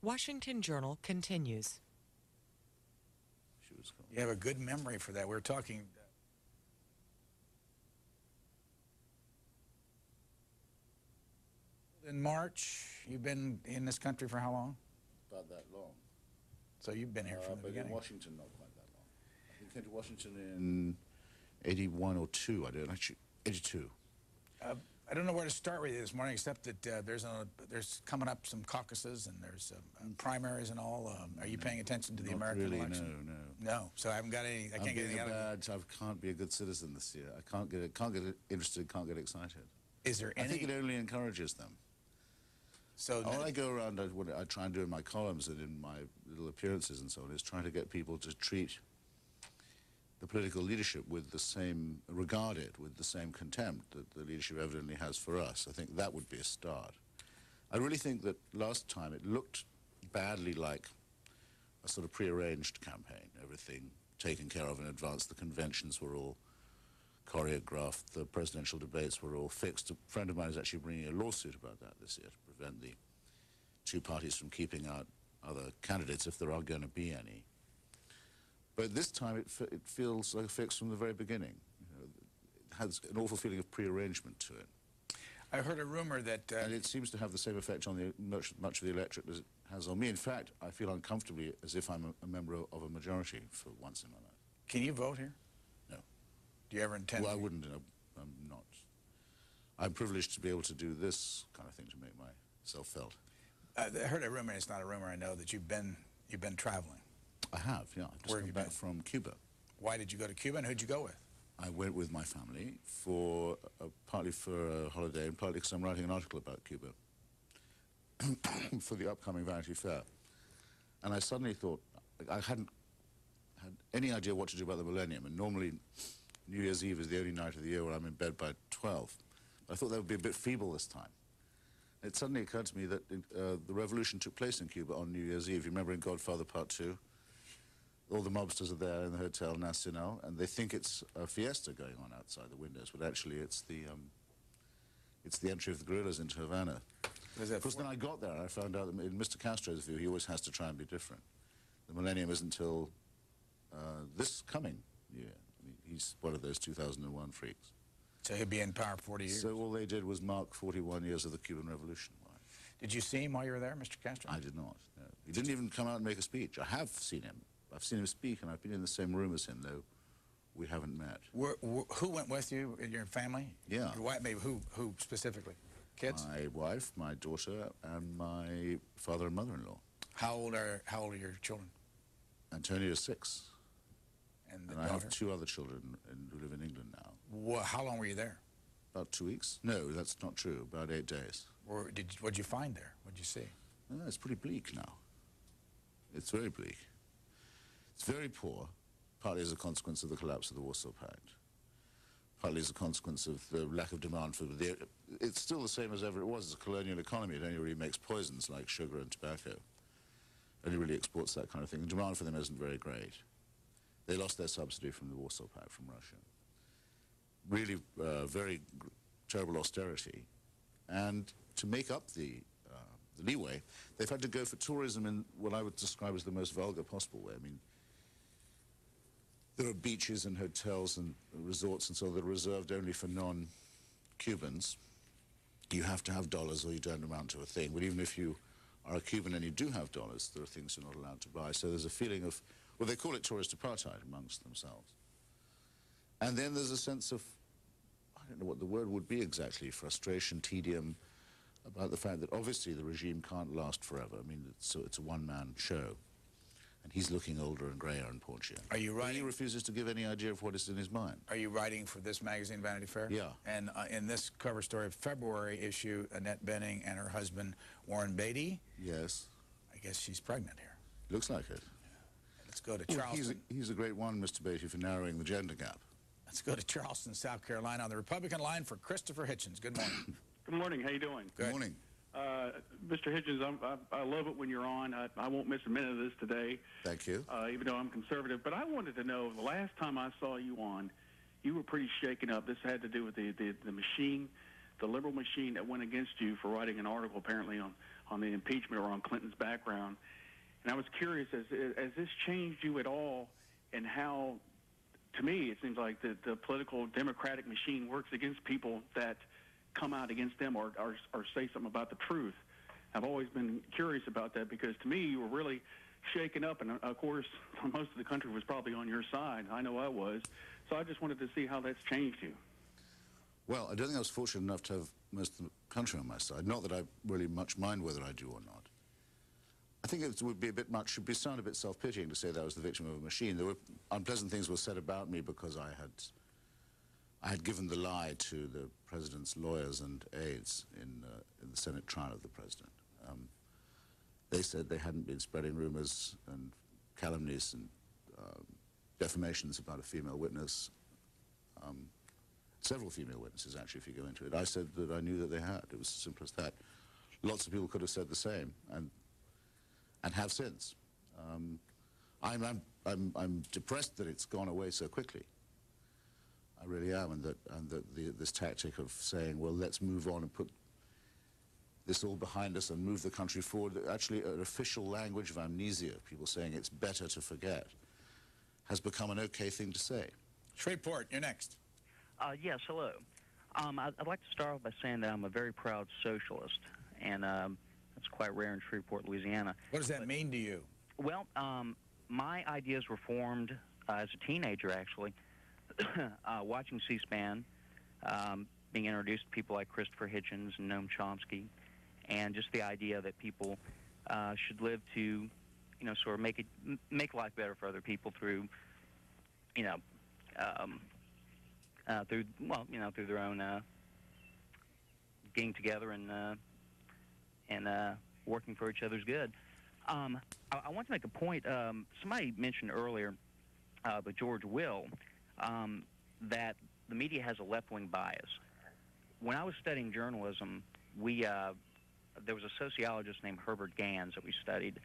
Washington Journal continues. She was called. You have a good memory for that. We were talking... In March, you've been in this country for how long? About that long. So you've been here from the But beginning. in Washington, not quite that long. I came to Washington in 81 or 2, I don't actually, 82. I don't know where to start with you this morning, except that there's coming up some caucuses and there's primaries and all. Are you paying attention to the American really, election? No. No, so I haven't got any. I can't get anything out of it. I can't be a good citizen this year. I can't get interested, can't get excited. Is there any? I think it only encourages them. So all I go around, what I try and do in my columns and in my little appearances and so on, is trying to get people to treat the political leadership with the same, regard it with the same contempt that the leadership evidently has for us. I think that would be a start. I really think that last time it looked badly like a sort of prearranged campaign, everything taken care of in advance. The conventions were all choreographed, the presidential debates were all fixed. A friend of mine is actually bringing a lawsuit about that this year to prevent the two parties from keeping out other candidates if there are going to be any. But this time it feels like a fix from the very beginning. You know, it has an awful feeling of prearrangement to it. I heard a rumor that... and it seems to have the same effect on the much of the electorate as it has on me. In fact, I feel uncomfortably as if I'm a member of a majority for once in my life. Can you vote here? No. Do you ever intend Well, to? I wouldn't. I'm not. I'm privileged to be able to do this kind of thing to make myself felt. I heard a rumor, and it's not a rumor, I know, that you've been traveling. I have, yeah. I've just come back from Cuba. Why did you go to Cuba, and who'd you go with? I went with my family for partly for a holiday and partly because I'm writing an article about Cuba for the upcoming Vanity Fair. And I suddenly thought, I hadn't had any idea what to do about the millennium, and normally New Year's Eve is the only night of the year where I'm in bed by 12. I thought that would be a bit feeble this time. It suddenly occurred to me that the revolution took place in Cuba on New Year's Eve. You remember in Godfather Part 2? All the mobsters are there in the Hotel Nacional, and they think it's a fiesta going on outside the windows, but actually it's the entry of the guerrillas into Havana. Of course, then I got there and I found out that in Mr. Castro's view, he always has to try and be different. The millennium isn't until this coming year. I mean, he's one of those 2001 freaks. So he'll be in power 40 years? So all they did was mark 41 years of the Cuban Revolution. Did you see him while you were there, Mr. Castro? I did not. No. He didn't even come out and make a speech. I have seen him. I've seen him speak, and I've been in the same room as him, though we haven't met. Who went with you? Your family? Yeah. Your wife, maybe who specifically? Kids? My wife, my daughter, and my father and mother-in-law. How old are your children? Antonio is 6. And I have 2 other children who live in England now. Well, how long were you there? About 2 weeks? No, that's not true. About 8 days. What'd you find there? What'd you see? It's pretty bleak now. It's very bleak. It's very poor, partly as a consequence of the collapse of the Warsaw Pact, partly as a consequence of the lack of demand for the... It's still the same as ever it was. It's a colonial economy. It only really makes poisons like sugar and tobacco. It only really exports that kind of thing. The demand for them isn't very great. They lost their subsidy from the Warsaw Pact from Russia. Really very terrible austerity. And to make up the leeway, they've had to go for tourism in what I would describe as the most vulgar possible way. I mean, there are beaches and hotels and resorts and so that are reserved only for non-Cubans. You have to have dollars or you don't amount to a thing. But even if you are a Cuban and you do have dollars, there are things you're not allowed to buy. So there's a feeling of, well, they call it tourist apartheid amongst themselves. And then there's a sense of, I don't know what the word would be exactly, frustration, tedium, about the fact that obviously the regime can't last forever. I mean, it's a one-man show. And he's looking older and grayer and paunchier. Are you writing? He refuses to give any idea of what is in his mind. Are you writing for this magazine, Vanity Fair? Yeah. And in this cover story of February issue, Annette Bening and her husband, Warren Beatty. Yes. I guess she's pregnant here. Looks like it. Yeah. Let's go to Charleston. He's a great one, Mr. Beatty, for narrowing the gender gap. Let's go to Charleston, South Carolina, on the Republican line for Christopher Hitchens. Good morning. Good morning. How you doing? Good morning. Mr. Hitchens, I love it when you're on. I won't miss a minute of this today. Thank you. Even though I'm conservative. But I wanted to know, the last time I saw you on, you were pretty shaken up. This had to do with the machine, the liberal machine that went against you for writing an article apparently on on the impeachment or on Clinton's background. And I was curious, has this changed you at all, and how, to me, it seems like the political democratic machine works against people that come out against them or say something about the truth. I've always been curious about that, because to me you were really shaken up, and of course most of the country was probably on your side. I know I was. So I just wanted to see how that's changed you. Well, I don't think I was fortunate enough to have most of the country on my side. Not that I really much mind whether I do or not. I think it would be a bit much, should sound a bit self-pitying to say that I was the victim of a machine. There were unpleasant things were said about me because I had given the lie to the president's lawyers and aides in the Senate trial of the president. They said they hadn't been spreading rumors and calumnies and defamations about a female witness, several female witnesses, actually, if you go into it. I said that I knew that they had. It was as simple as that. Lots of people could have said the same, and have since. I'm depressed that it's gone away so quickly. I really am, and that this tactic of saying, well, let's move on and put this all behind us and move the country forward, actually an official language of amnesia, people saying it's better to forget, has become an okay thing to say. Shreveport, you're next. Yes, hello. I'd like to start off by saying that I'm a very proud socialist, and that's quite rare in Shreveport, Louisiana. What does that mean to you? Well, my ideas were formed as a teenager, actually, watching C-SPAN, being introduced to people like Christopher Hitchens and Noam Chomsky, and just the idea that people should live to, you know, sort of make life better for other people through, you know, through their own getting together and working for each other's good. I want to make a point. Somebody mentioned earlier, but George Will, that the media has a left-wing bias. When I was studying journalism, there was a sociologist named Herbert Gans that we studied,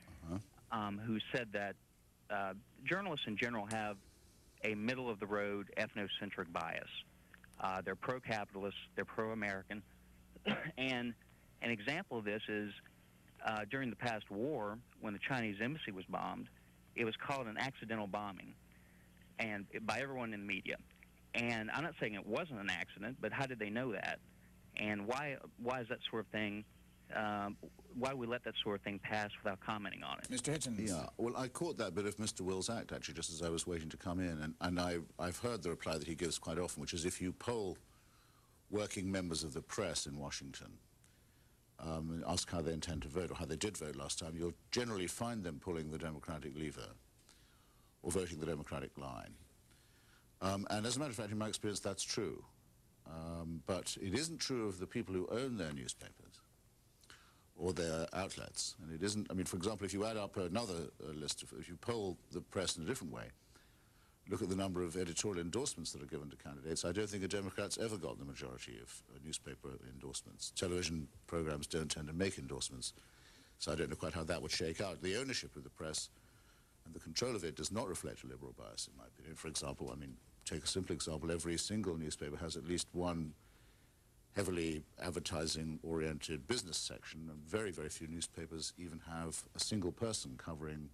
who said that journalists in general have a middle-of-the-road ethnocentric bias. They're pro-capitalist, they're pro-American, and an example of this is during the past war, when the Chinese embassy was bombed, it was called an accidental bombing, and by everyone in the media. And I'm not saying it wasn't an accident, but how did they know that? And why is that sort of thing? Why do we let that sort of thing pass without commenting on it? Mr. Hitchens. Yeah, well, I caught that bit of Mr. Will's act, actually, just as I was waiting to come in, and I've heard the reply that he gives quite often, which is if you poll working members of the press in Washington and ask how they intend to vote, or how they did vote last time, you'll generally find them pulling the Democratic lever or voting the Democratic line. And as a matter of fact, in my experience, that's true. But it isn't true of the people who own their newspapers or their outlets. And it isn't, I mean, for example, if you add up another list, if you poll the press in a different way, look at the number of editorial endorsements that are given to candidates, I don't think a Democrat's ever got the majority of newspaper endorsements. Television programs don't tend to make endorsements, so I don't know quite how that would shake out. The ownership of the press and the control of it does not reflect a liberal bias, in my opinion. For example, I mean, take a simple example, every single newspaper has at least one heavily advertising-oriented business section, and very, very few newspapers even have a single person covering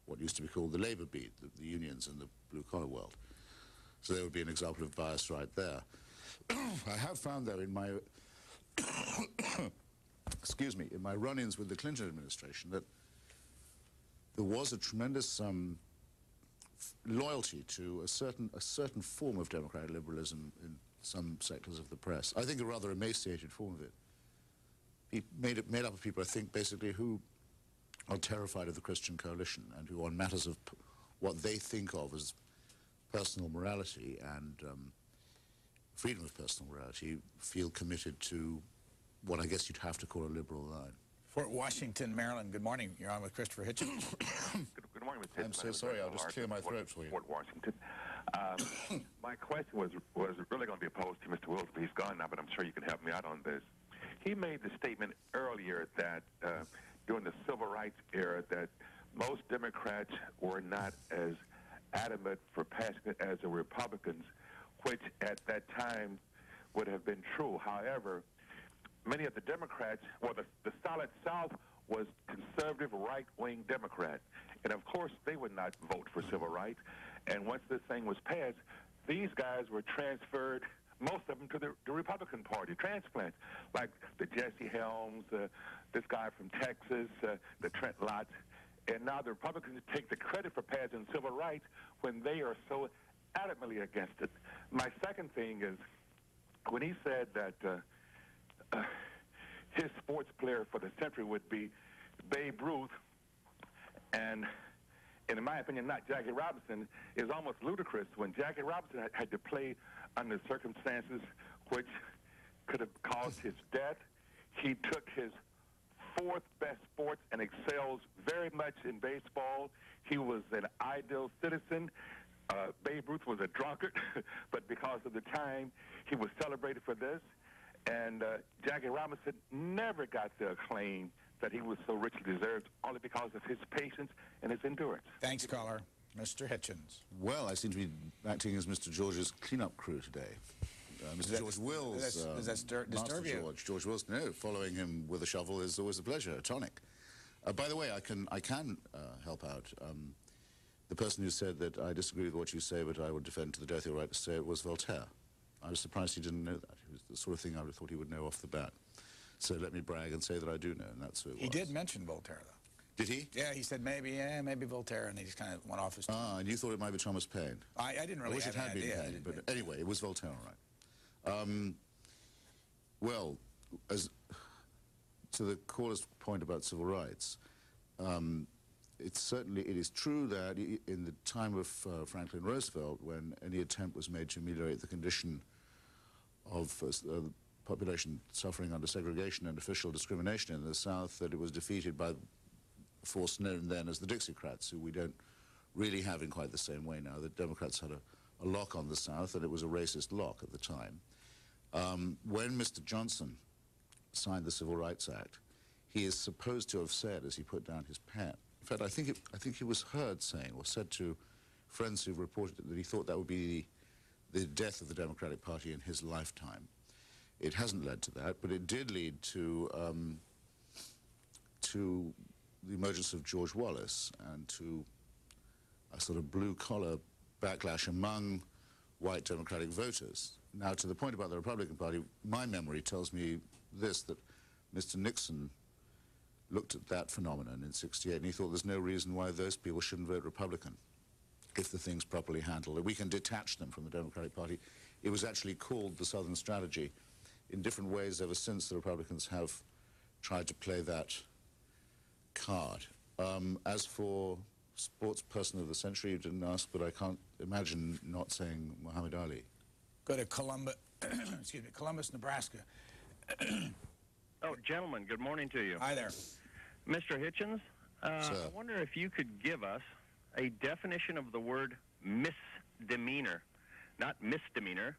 what used to be called the labor beat, the unions and the blue-collar world. So there would be an example of bias right there. I have found, though, in my excuse me, in my run-ins with the Clinton administration, that there was a tremendous loyalty to a certain form of democratic liberalism in some sectors of the press. I think a rather emaciated form of it. Made up of people, I think, basically who are terrified of the Christian coalition and who, on matters of what they think of as personal morality and freedom of personal morality, feel committed to what I guess you'd have to call a liberal line. Fort Washington, Maryland. Good morning. You're on with Christopher Hitchens. Good morning, Mr. Hitchens. I'm so sorry. I'll just clear my throat for you. Fort Washington. My question was really going to be opposed to Mr. Wills, but he's gone now, but I'm sure you can help me out on this. He made the statement earlier that during the civil rights era that most Democrats were not as adamant for passing it as the Republicans, which at that time would have been true. However, many of the Democrats, or the Solid South, was conservative right-wing Democrat. And of course, they would not vote for civil rights. And once this thing was passed, these guys were transferred, most of them, to the Republican Party, transplants, like the Jesse Helms, this guy from Texas, the Trent Lott. And now the Republicans take the credit for passing civil rights when they are so adamantly against it. My second thing is, when he said that his sports player for the century would be Babe Ruth, and in my opinion, not Jackie Robinson, is almost ludicrous. When Jackie Robinson had to play under circumstances which could have caused his death, he took his fourth best sport and excels very much in baseball. He was an ideal citizen. Babe Ruth was a drunkard, but because of the time, he was celebrated for this. And Jackie Robinson never got the acclaim that he was so richly deserved, only because of his patience and his endurance. Thanks, caller. Mr. Hitchens. Well, I seem to be acting as Mr. George's cleanup crew today. Mr. George Wills. Does that disturb you? George Wills. No, following him with a shovel is always a pleasure, a tonic. By the way, I can help out. The person who said that I disagree with what you say, but I would defend to the death your right to say it, was Voltaire. I was surprised he didn't know that. It was the sort of thing I would have thought he would know off the bat. So let me brag and say that I do know, and that's who it was. He did mention Voltaire, though. Did he? Yeah, he said maybe Voltaire, and he just kind of went off his... Ah, and you thought it might be Thomas Paine. I didn't really have an idea. Paine, but anyway, it was Voltaire, all right. Well, as to the caller's point about civil rights, it is true that in the time of Franklin Roosevelt, when any attempt was made to ameliorate the condition of population suffering under segregation and official discrimination in the South, that it was defeated by the force known then as the Dixiecrats, who we don't really have in quite the same way now. The Democrats had a lock on the South, and it was a racist lock at the time. When Mr. Johnson signed the Civil Rights Act, he is supposed to have said, as he put down his pen, in fact, I think he was heard saying, or said to friends who reported it, that he thought that would be the death of the Democratic Party in his lifetime. It hasn't led to that, but it did lead to the emergence of George Wallace and to a sort of blue-collar backlash among white Democratic voters. Now, to the point about the Republican Party, my memory tells me this, that Mr. Nixon looked at that phenomenon in '68 and he thought there's no reason why those people shouldn't vote Republican if the thing's properly handled. We can detach them from the Democratic Party. It was actually called the Southern Strategy. In different ways ever since, the Republicans have tried to play that card. As for sports person of the century, you didn't ask, but I can't imagine not saying Muhammad Ali. Go to Columbus, excuse me, Columbus, Nebraska. Oh, gentlemen, good morning to you. Hi there. Mr. Hitchens, I wonder if you could give us a definition of the word misdemeanor, not misdemeanor,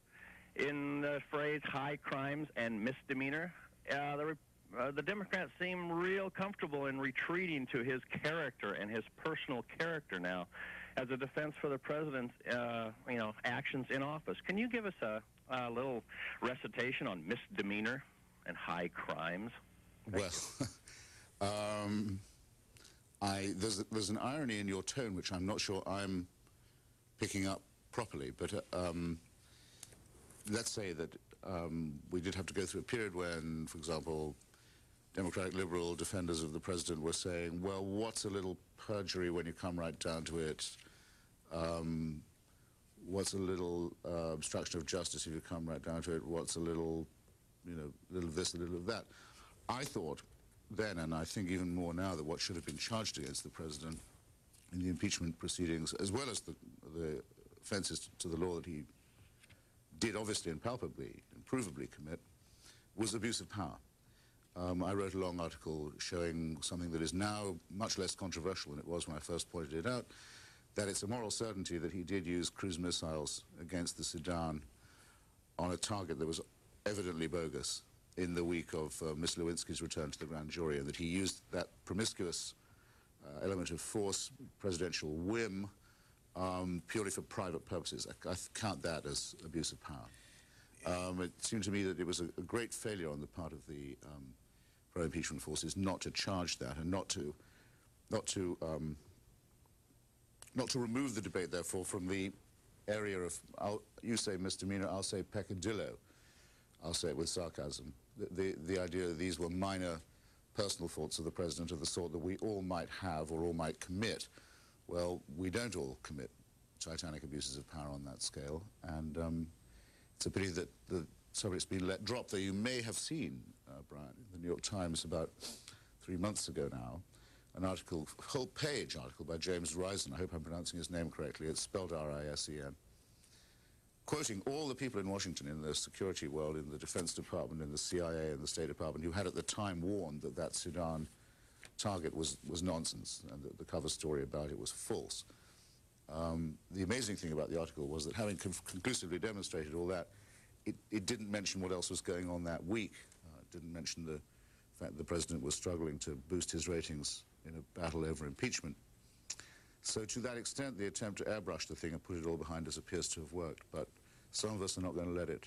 in the phrase high crimes and misdemeanor. The Democrats seem real comfortable in retreating to his character and his personal character now as a defense for the president's, actions in office. Can you give us a little recitation on misdemeanor and high crimes? There's an irony in your tone which I'm not sure I'm picking up properly, but let's say that we did have to go through a period when, for example, Democratic liberal defenders of the president were saying, well, what's a little perjury when you come right down to it? What's a little obstruction of justice if you come right down to it? What's a little, little of this, a little of that? I thought then, and I think even more now, that what should have been charged against the president in the impeachment proceedings, as well as the offences to the law that he did obviously and palpably and provably commit, was abuse of power. I wrote a long article showing something that is now much less controversial than it was when I first pointed it out, that it's a moral certainty that he did use cruise missiles against the Sudan on a target that was evidently bogus in the week of Miss Lewinsky's return to the grand jury, and that he used that promiscuous element of force, presidential whim, purely for private purposes. I count that as abuse of power. It seemed to me that it was a great failure on the part of the pro-impeachment forces not to charge that and not to remove the debate, therefore, from the area of, you say misdemeanor, I'll say peccadillo. I'll say it with sarcasm. The idea that these were minor personal faults of the president of the sort that we all might have or all might commit. Well, we don't all commit titanic abuses of power on that scale, and it's a pity that the subject's been let drop, though you may have seen, Brian, in the New York Times about 3 months ago now, an article, whole-page article by James Risen, I hope I'm pronouncing his name correctly, it's spelled R-I-S-E-N, quoting all the people in Washington, in the security world, in the Defense Department, in the CIA, and the State Department, who had at the time warned that that Sudan target was nonsense, and that the cover story about it was false. The amazing thing about the article was that having conclusively demonstrated all that, it didn't mention what else was going on that week. It didn't mention the fact the president was struggling to boost his ratings in a battle over impeachment. So to that extent, the attempt to airbrush the thing and put it all behind us appears to have worked, but some of us are not going to let it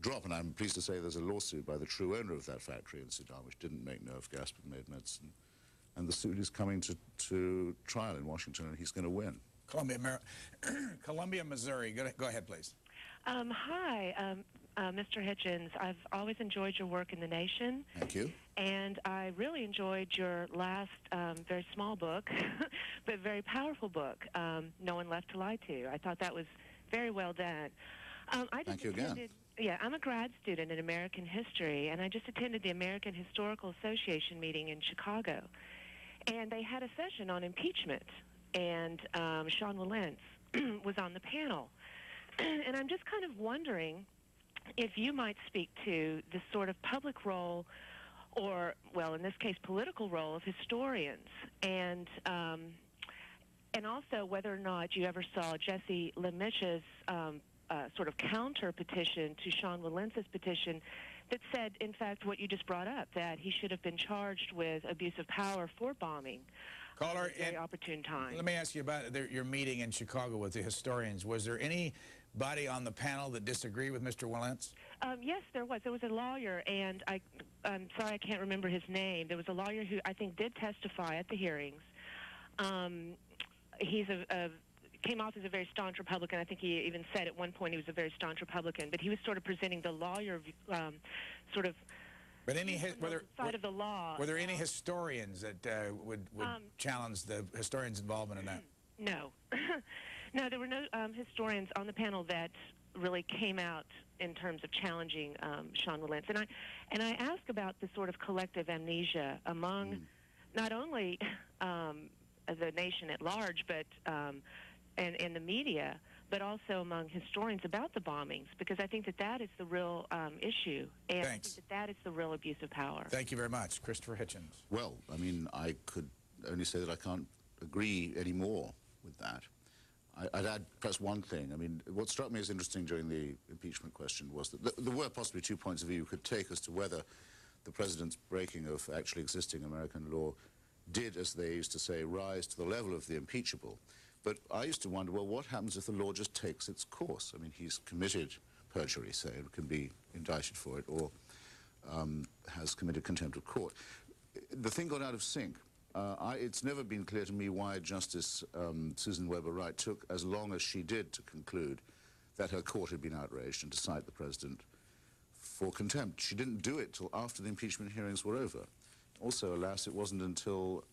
drop, and I'm pleased to say there's a lawsuit by the true owner of that factory in Sudan, which didn't make nerve gas but made medicine, and the suit is coming to trial in Washington, and he's going to win. Columbia, Missouri. Go ahead, please. Hi, Mr. Hitchens. I've always enjoyed your work in the nation. Thank you. And I really enjoyed your last very small book, but very powerful book, No One Left to Lie to. I thought that was very well done. Thank you again. Yeah, I'm a grad student in American history, and I just attended the American Historical Association meeting in Chicago. And they had a session on impeachment, and Sean Wilentz was on the panel. And I'm just kind of wondering if you might speak to the sort of public role, or, well, in this case, political role of historians, and also whether or not you ever saw Jesse LeMiche's sort of counter petition to Sean Wilentz's petition that said, in fact, what you just brought up, that he should have been charged with abuse of power for bombing. Caller, at a very opportune time. Let me ask you about your meeting in Chicago with the historians. Was there anybody on the panel that disagreed with Mr. Wilentz? Yes, there was. There was a lawyer, and I'm sorry I can't remember his name. There was a lawyer who I think did testify at the hearings. He's came off as a very staunch Republican. I think he even said at one point he was a very staunch Republican, but he was sort of presenting the lawyer sort of But side of the law. Were there any historians that would challenge the historians' involvement in that? No. No, there were no historians on the panel that really came out in terms of challenging Sean Wilentz. And I ask about the sort of collective amnesia among not only the nation at large, but and the media, but also among historians about the bombings, because I think that is the real issue, and Thanks. I think that is the real abuse of power. Thank you very much. Christopher Hitchens. Well, I mean, I could only say that I can't agree any more with that. I'd add perhaps one thing. I mean, what struck me as interesting during the impeachment question was that there were possibly 2 points of view you could take as to whether the president's breaking of actually existing American law did, as they used to say, rise to the level of the impeachable. But I used to wonder, well, what happens if the law just takes its course? I mean, he's committed perjury, say, and can be indicted for it, or has committed contempt of court. The thing got out of sync. It's never been clear to me why Justice Susan Weber Wright took as long as she did to conclude that her court had been outraged and to cite the president for contempt. She didn't do it till after the impeachment hearings were over. Also, alas, it wasn't until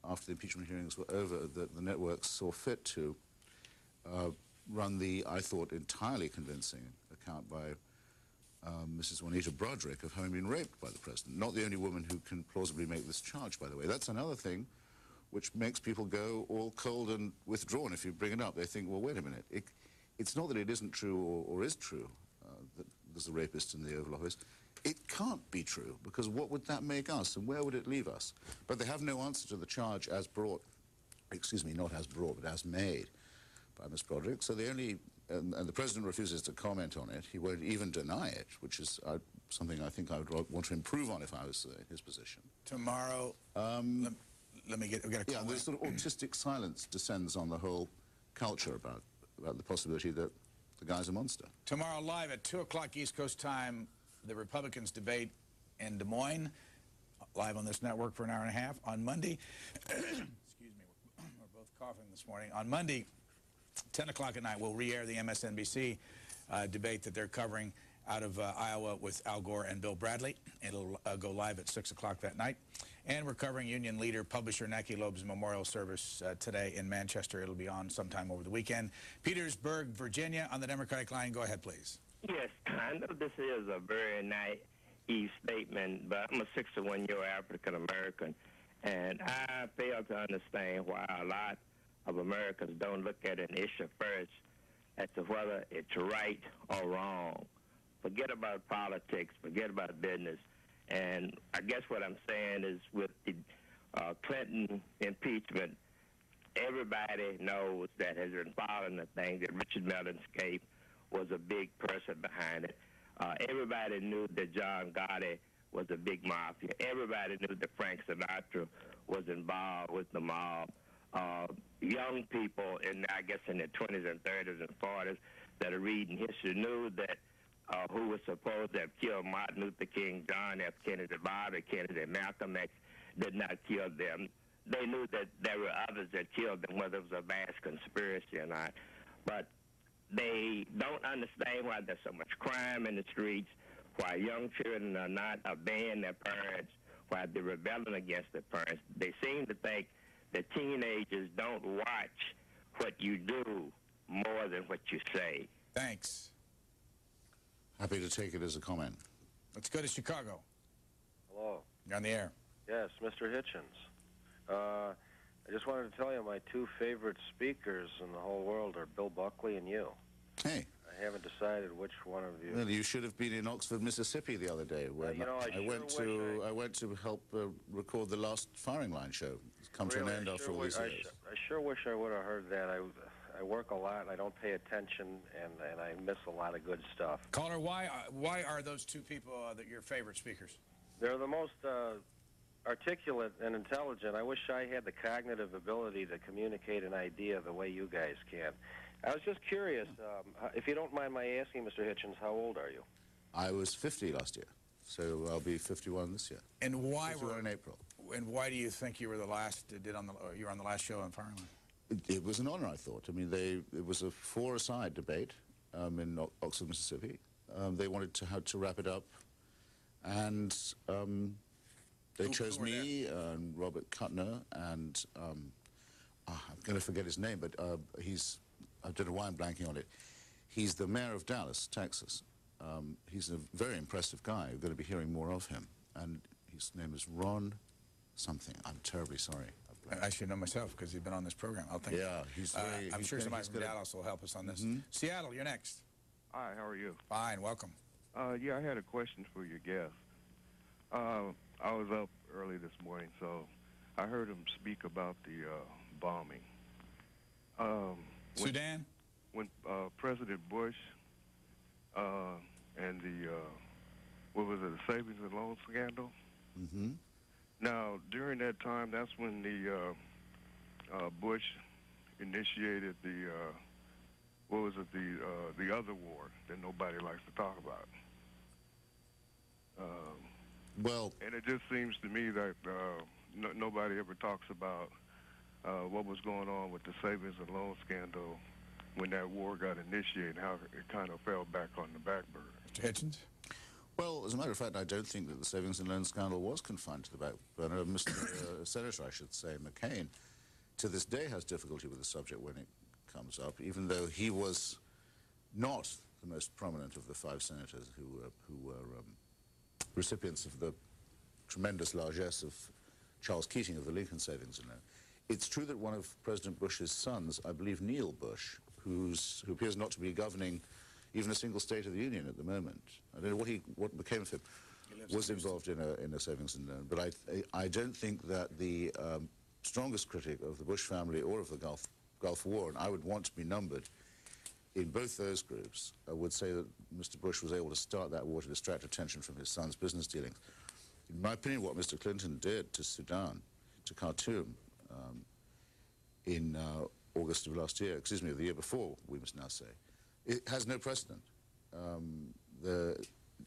after the impeachment hearings were over that the networks saw fit to run the, I thought, entirely convincing account by Mrs. Juanita Broderick of having been raped by the president. Not the only woman who can plausibly make this charge, by the way. That's another thing which makes people go all cold and withdrawn if you bring it up. They think, well, wait a minute. It's not that it isn't true or is true that there's a rapist in the Oval Office. It can't be true, because what would that make us, and where would it leave us? But they have no answer to the charge as brought, excuse me, not as brought, but as made by Ms. Broderick. So they only, and the president refuses to comment on it. He won't even deny it, which is something I think I would want to improve on if I was in his position. Tomorrow, let me get a call. Yeah, this sort of autistic silence descends on the whole culture about the possibility that the guy's a monster. Tomorrow live at 2 o'clock East Coast time, the Republicans debate in Des Moines. live on this network for an hour and a half. On Monday, excuse me, we're both coughing this morning. On Monday, 10 o'clock at night, we'll re-air the MSNBC debate that they're covering out of Iowa with Al Gore and Bill Bradley. It'll go live at 6 o'clock that night. And we're covering union leader, publisher Naki Loeb's memorial service today in Manchester. It'll be on sometime over the weekend. Petersburg, Virginia, on the Democratic line. Go ahead, please. Yes, I know this is a very naive statement, but I'm a 61-year African-American, and I fail to understand why a lot of Americans don't look at an issue first as to whether it's right or wrong. Forget about politics, forget about business. And I guess what I'm saying is with the Clinton impeachment, everybody knows that has been following the thing that Richard Mellon's case was a big person behind it. Everybody knew that John Gotti was a big mafia. Everybody knew that Frank Sinatra was involved with the mob. Young people, I guess in their 20s and 30s and 40s that are reading history knew that who was supposed to have killed Martin Luther King, John F. Kennedy, Bobby Kennedy, Malcolm X, did not kill them. They knew that there were others that killed them, whether it was a vast conspiracy or not. But they don't understand why there's so much crime in the streets, why young children are not obeying their parents, why they're rebelling against their parents. They seem to think that teenagers don't watch what you do more than what you say. Thanks. Happy to take it as a comment. Let's go to Chicago. Hello. You're on the air. Yes, Mr. Hitchens. I just wanted to tell you my two favorite speakers in the whole world are Bill Buckley and you. Hey. I haven't decided which one of you. Well, you should have been in Oxford, Mississippi the other day when I went to help record the last firing line show. It's come to an end after all these years. I sure wish I would have heard that. I work a lot, and I don't pay attention, and I miss a lot of good stuff. Caller, why are those two people that your favorite speakers? They're the most articulate and intelligent. I wish I had the cognitive ability to communicate an idea the way you guys can. I was just curious, if you don't mind my asking, Mr. Hitchens, how old are you? I was 50 last year, so I'll be 51 this year. And why 51 in April. And why do you think you were the last? You were on the last show on Firing Line? It was an honor, I thought. I mean, it was a four-a-side debate in Oxford, Mississippi. They wanted to wrap it up, and they chose me and Robert Kuttner, and I'm going to forget his name, but I don't know why I'm blanking on it. He's the mayor of Dallas, Texas. He's a very impressive guy. We're going to be hearing more of him, and his name is Ron something. I'm terribly sorry. I should know myself because he's been on this program. I'll think. Yeah, I'm sure somebody from Dallas will help us on this. Seattle, you're next. Hi, how are you? Fine, welcome. Yeah, I had a question for your guest. I was up early this morning, so I heard him speak about the bombing. Sudan? When President Bush and the, what was it, the savings and loan scandal? Mm-hmm. Now, during that time, that's when the Bush initiated the, what was it, the other war that nobody likes to talk about. Well, and it just seems to me that nobody ever talks about what was going on with the savings and loan scandal when that war got initiated, how it kind of fell back on the back burner. Mr. Hitchens? Well, as a matter of fact, I don't think that the savings and loan scandal was confined to the back burner. Mr. Senator, I should say, McCain, to this day has difficulty with the subject when it comes up, even though he was not the most prominent of the five senators who were recipients of the tremendous largesse of Charles Keating of the Lincoln Savings and Loan. It's true that one of President Bush's sons, I believe Neil Bush, who appears not to be governing even a single State of the Union at the moment, I don't know what became of him, was involved in a savings and loan. But I don't think that the strongest critic of the Bush family or of the Gulf War, and I would want to be numbered in both those groups, would say that Mr. Bush was able to start that war to distract attention from his son's business dealings. In my opinion, what Mr. Clinton did to Sudan, to Khartoum, in August of last year, excuse me, the year before, we must now say, it has no precedent. The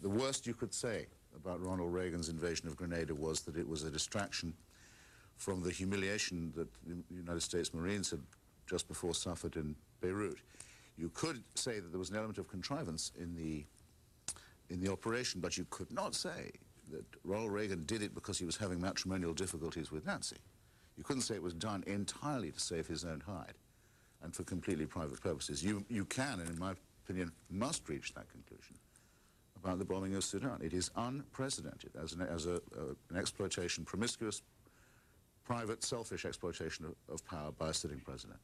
worst you could say about Ronald Reagan's invasion of Grenada was that it was a distraction from the humiliation that the United States Marines had just before suffered in Beirut. You could say that there was an element of contrivance in the operation, but you could not say that Ronald Reagan did it because he was having matrimonial difficulties with Nancy. You couldn't say it was done entirely to save his own hide and for completely private purposes. You can, and in my opinion, must reach that conclusion about the bombing of Sudan. It is unprecedented as an exploitation, promiscuous, private, selfish exploitation of power by a sitting president.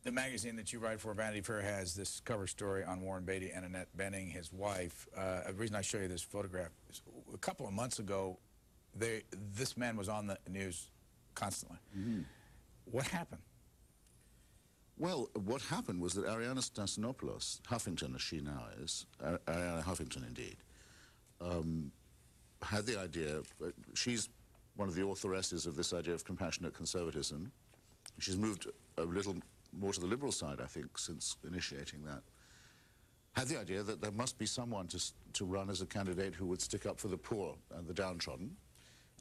The magazine that you write for, Vanity Fair, has this cover story on Warren Beatty and Annette Bening, his wife. The reason I show you this photograph is a couple of months ago, this man was on the news constantly. Mm-hmm. What happened? Well, what happened was that Ariana Stassinopoulos, Huffington as she now is, Ariana Huffington indeed, had the idea, she's one of the authoresses of this idea of compassionate conservatism. She's moved a little more to the liberal side, I think, since initiating that. Had the idea that there must be someone to run as a candidate who would stick up for the poor and the downtrodden.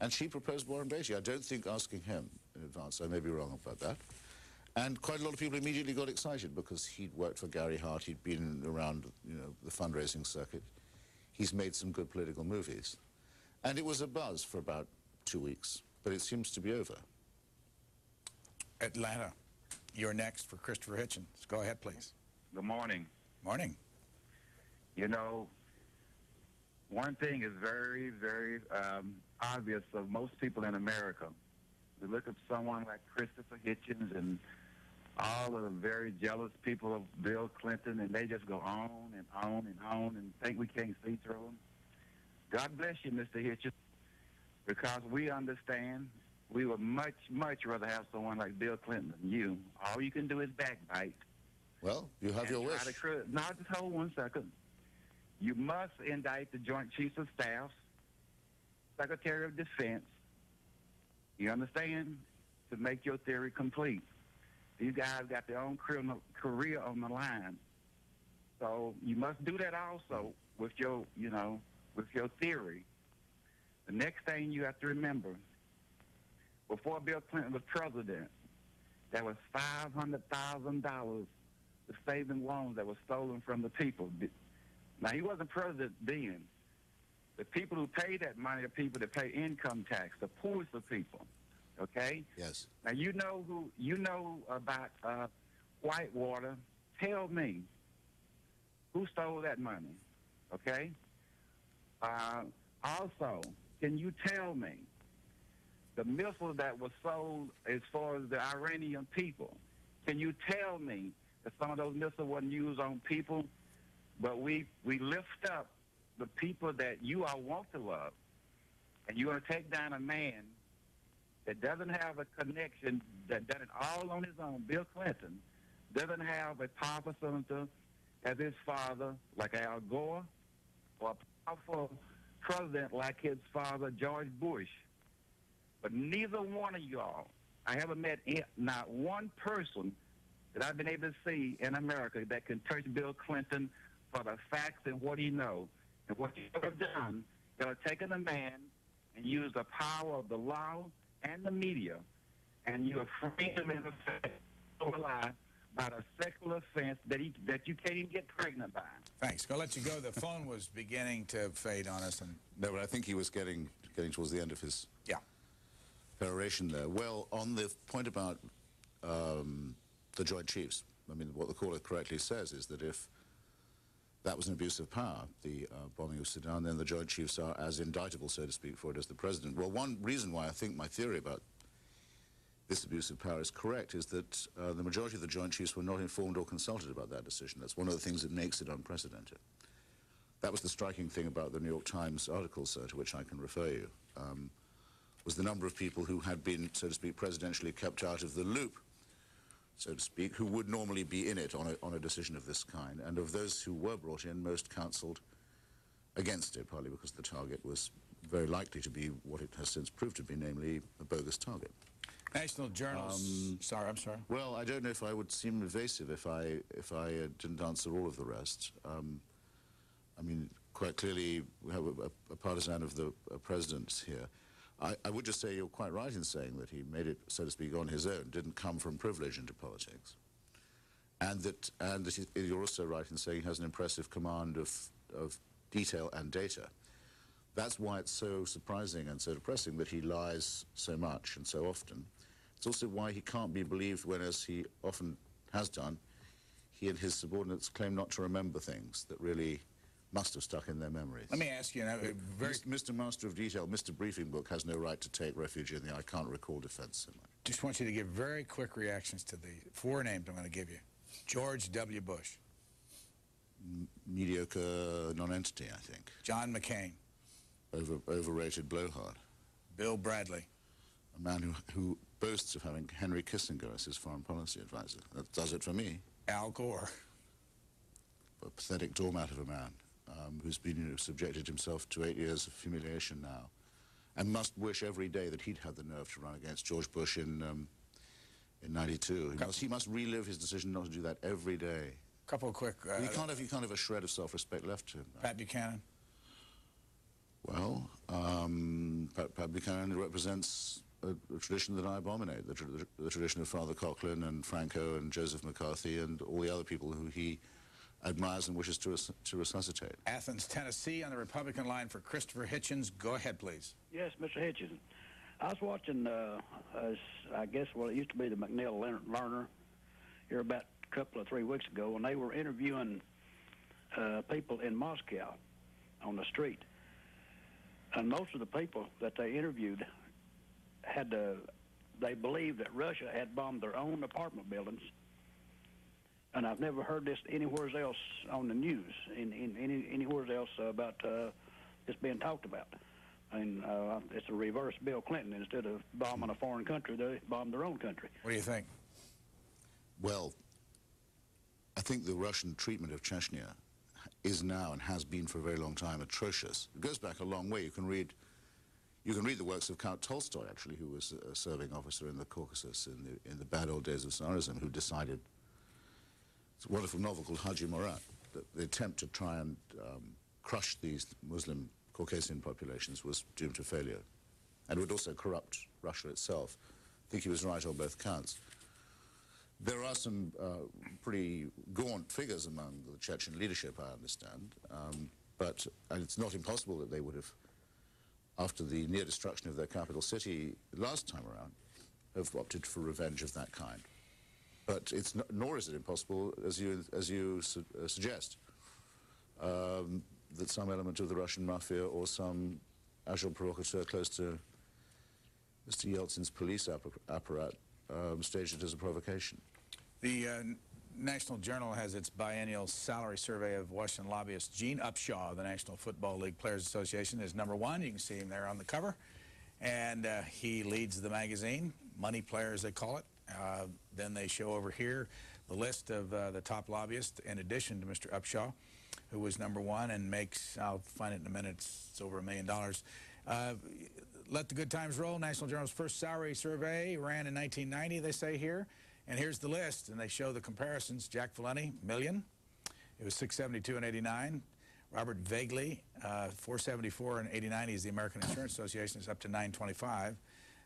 And she proposed Warren Beatty. I don't think asking him in advance. I may be wrong about that. And quite a lot of people immediately got excited because he'd worked for Gary Hart. He'd been around, you know, the fundraising circuit. He's made some good political movies. And it was a buzz for about 2 weeks, but it seems to be over. Atlanta, you're next for Christopher Hitchens. Go ahead, please. Good morning. Morning. You know, one thing is very, very obvious of most people in America. We look at someone like Christopher Hitchens and all of the very jealous people of Bill Clinton, and they just go on and on and on and think we can't see through them. God bless you, Mr. Hitchens, because we understand. We would much, much rather have someone like Bill Clinton than you. All you can do is backbite. Well, you have your wish. Now, just hold 1 second. You must indict the Joint Chiefs of Staff, Secretary of Defense. You understand? To make your theory complete. These guys got their own career on the line. So you must do that also with your, you know, with your theory. The next thing you have to remember, before Bill Clinton was president, there was $500,000 of saving loans that were stolen from the people. Now, he wasn't president then. The people who pay that money are people that pay income tax, the poorest of people, okay? Yes. Now, you know about Whitewater. Tell me, who stole that money, okay? Also, can you tell me the missiles that were sold as far as the Iranian people, can you tell me that some of those missiles weren't used on people, but we lift up the people that you all want to love, and you're going to take down a man that doesn't have a connection, that done it all on his own. Bill Clinton doesn't have a powerful senator as his father, like Al Gore, or a powerful president like his father, George Bush. But neither one of y'all, I haven't met not one person that I've been able to see in America that can touch Bill Clinton for the facts and what he knows. And what you have done, you have taken a man and used the power of the law and the media, and you have framed him in effect over lie about a sexual offense that you can't even get pregnant by. Thanks. I'll let you go. The phone was beginning to fade on us. And no, but I think he was getting towards the end of his peroration there. Well, on the point about the Joint Chiefs, I mean, what the caller correctly says is that if that was an abuse of power, the bombing of Sudan, then the Joint Chiefs are as indictable, so to speak, for it as the president. Well, one reason why I think my theory about this abuse of power is correct is that the majority of the Joint Chiefs were not informed or consulted about that decision. That's one of the things that makes it unprecedented. That was the striking thing about the New York Times article, sir, to which I can refer you, was the number of people who had been, so to speak, presidentially kept out of the loop, so to speak, who would normally be in it on a decision of this kind. And of those who were brought in, most counseled against it, partly because the target was very likely to be what it has since proved to be, namely a bogus target. National journals. I'm sorry. Well, I don't know if I would seem evasive if I didn't answer all of the rest. I mean, quite clearly we have a partisan of the president here. I would just say you're quite right in saying that he made it, so to speak, on his own, didn't come from privilege into politics. And that you're also right in saying he has an impressive command of detail and data. That's why it's so surprising and so depressing that he lies so much and so often. It's also why he can't be believed when, as he often has done, he and his subordinates claim not to remember things that really must have stuck in their memories. Let me ask you, Mr. Master of Detail, Mr. Briefing Book has no right to take refuge in the I can't recall defense. Just want you to give very quick reactions to the 4 names I'm going to give you. George W. Bush. Mediocre non-entity, I think. John McCain. Overrated blowhard. Bill Bradley. A man who boasts of having Henry Kissinger as his foreign policy advisor. That does it for me. Al Gore. A pathetic doormat of a man who's been subjected himself to 8 years of humiliation now, and must wish every day that he'd had the nerve to run against George Bush in '92. He must relive his decision not to do that every day. Couple of quick... you can't have a shred of self-respect left to him. Pat Buchanan. Well, Pat Buchanan represents a tradition that I abominate, the tradition of Father Coughlin and Franco and Joseph McCarthy and all the other people who he admires and wishes to resuscitate. Athens, Tennessee, on the Republican line for Christopher Hitchens. Go ahead, please. Yes, Mr. Hitchens. I was watching, I guess, well, it used to be the McNeil Learner here about a couple of 3 weeks ago, and they were interviewing people in Moscow on the street. And most of the people that they interviewed they believed that Russia had bombed their own apartment buildings. And I've never heard this anywhere else on the news, anywhere else about this being talked about. I mean, it's a reverse Bill Clinton. Instead of bombing a foreign country, they bombed their own country. What do you think? Well, I think the Russian treatment of Chechnya is now and has been for a very long time atrocious. It goes back a long way. You can read the works of Count Tolstoy, actually, who was a serving officer in the Caucasus in the bad old days of Tsarism, who decided. It's a wonderful novel called Haji Murat, the attempt to try and crush these Muslim Caucasian populations was doomed to failure, and would also corrupt Russia itself. I think he was right on both counts. There are some pretty gaunt figures among the Chechen leadership, I understand, but it's not impossible that they would have, after the near destruction of their capital city last time around, have opted for revenge of that kind. But it's nor is it impossible, as you suggest, that some element of the Russian mafia or some agent provocateur close to Mr. Yeltsin's police apparat staged it as a provocation. The National Journal has its biennial salary survey of Washington lobbyist Gene Upshaw of the National Football League Players Association is #1. You can see him there on the cover. And he leads the magazine, Money Players they call it. Then they show over here the list of the top lobbyists, in addition to Mr. Upshaw, who was #1 and makes, I'll find it in a minute, it's over $1 million. Let the good times roll. National Journal's first salary survey ran in 1990, they say here. And here's the list, and they show the comparisons. Jack Valenti, $1 million. It was $672 in '89. Robert Vagley, $474 in '89. He's the American Insurance Association. It's up to $925.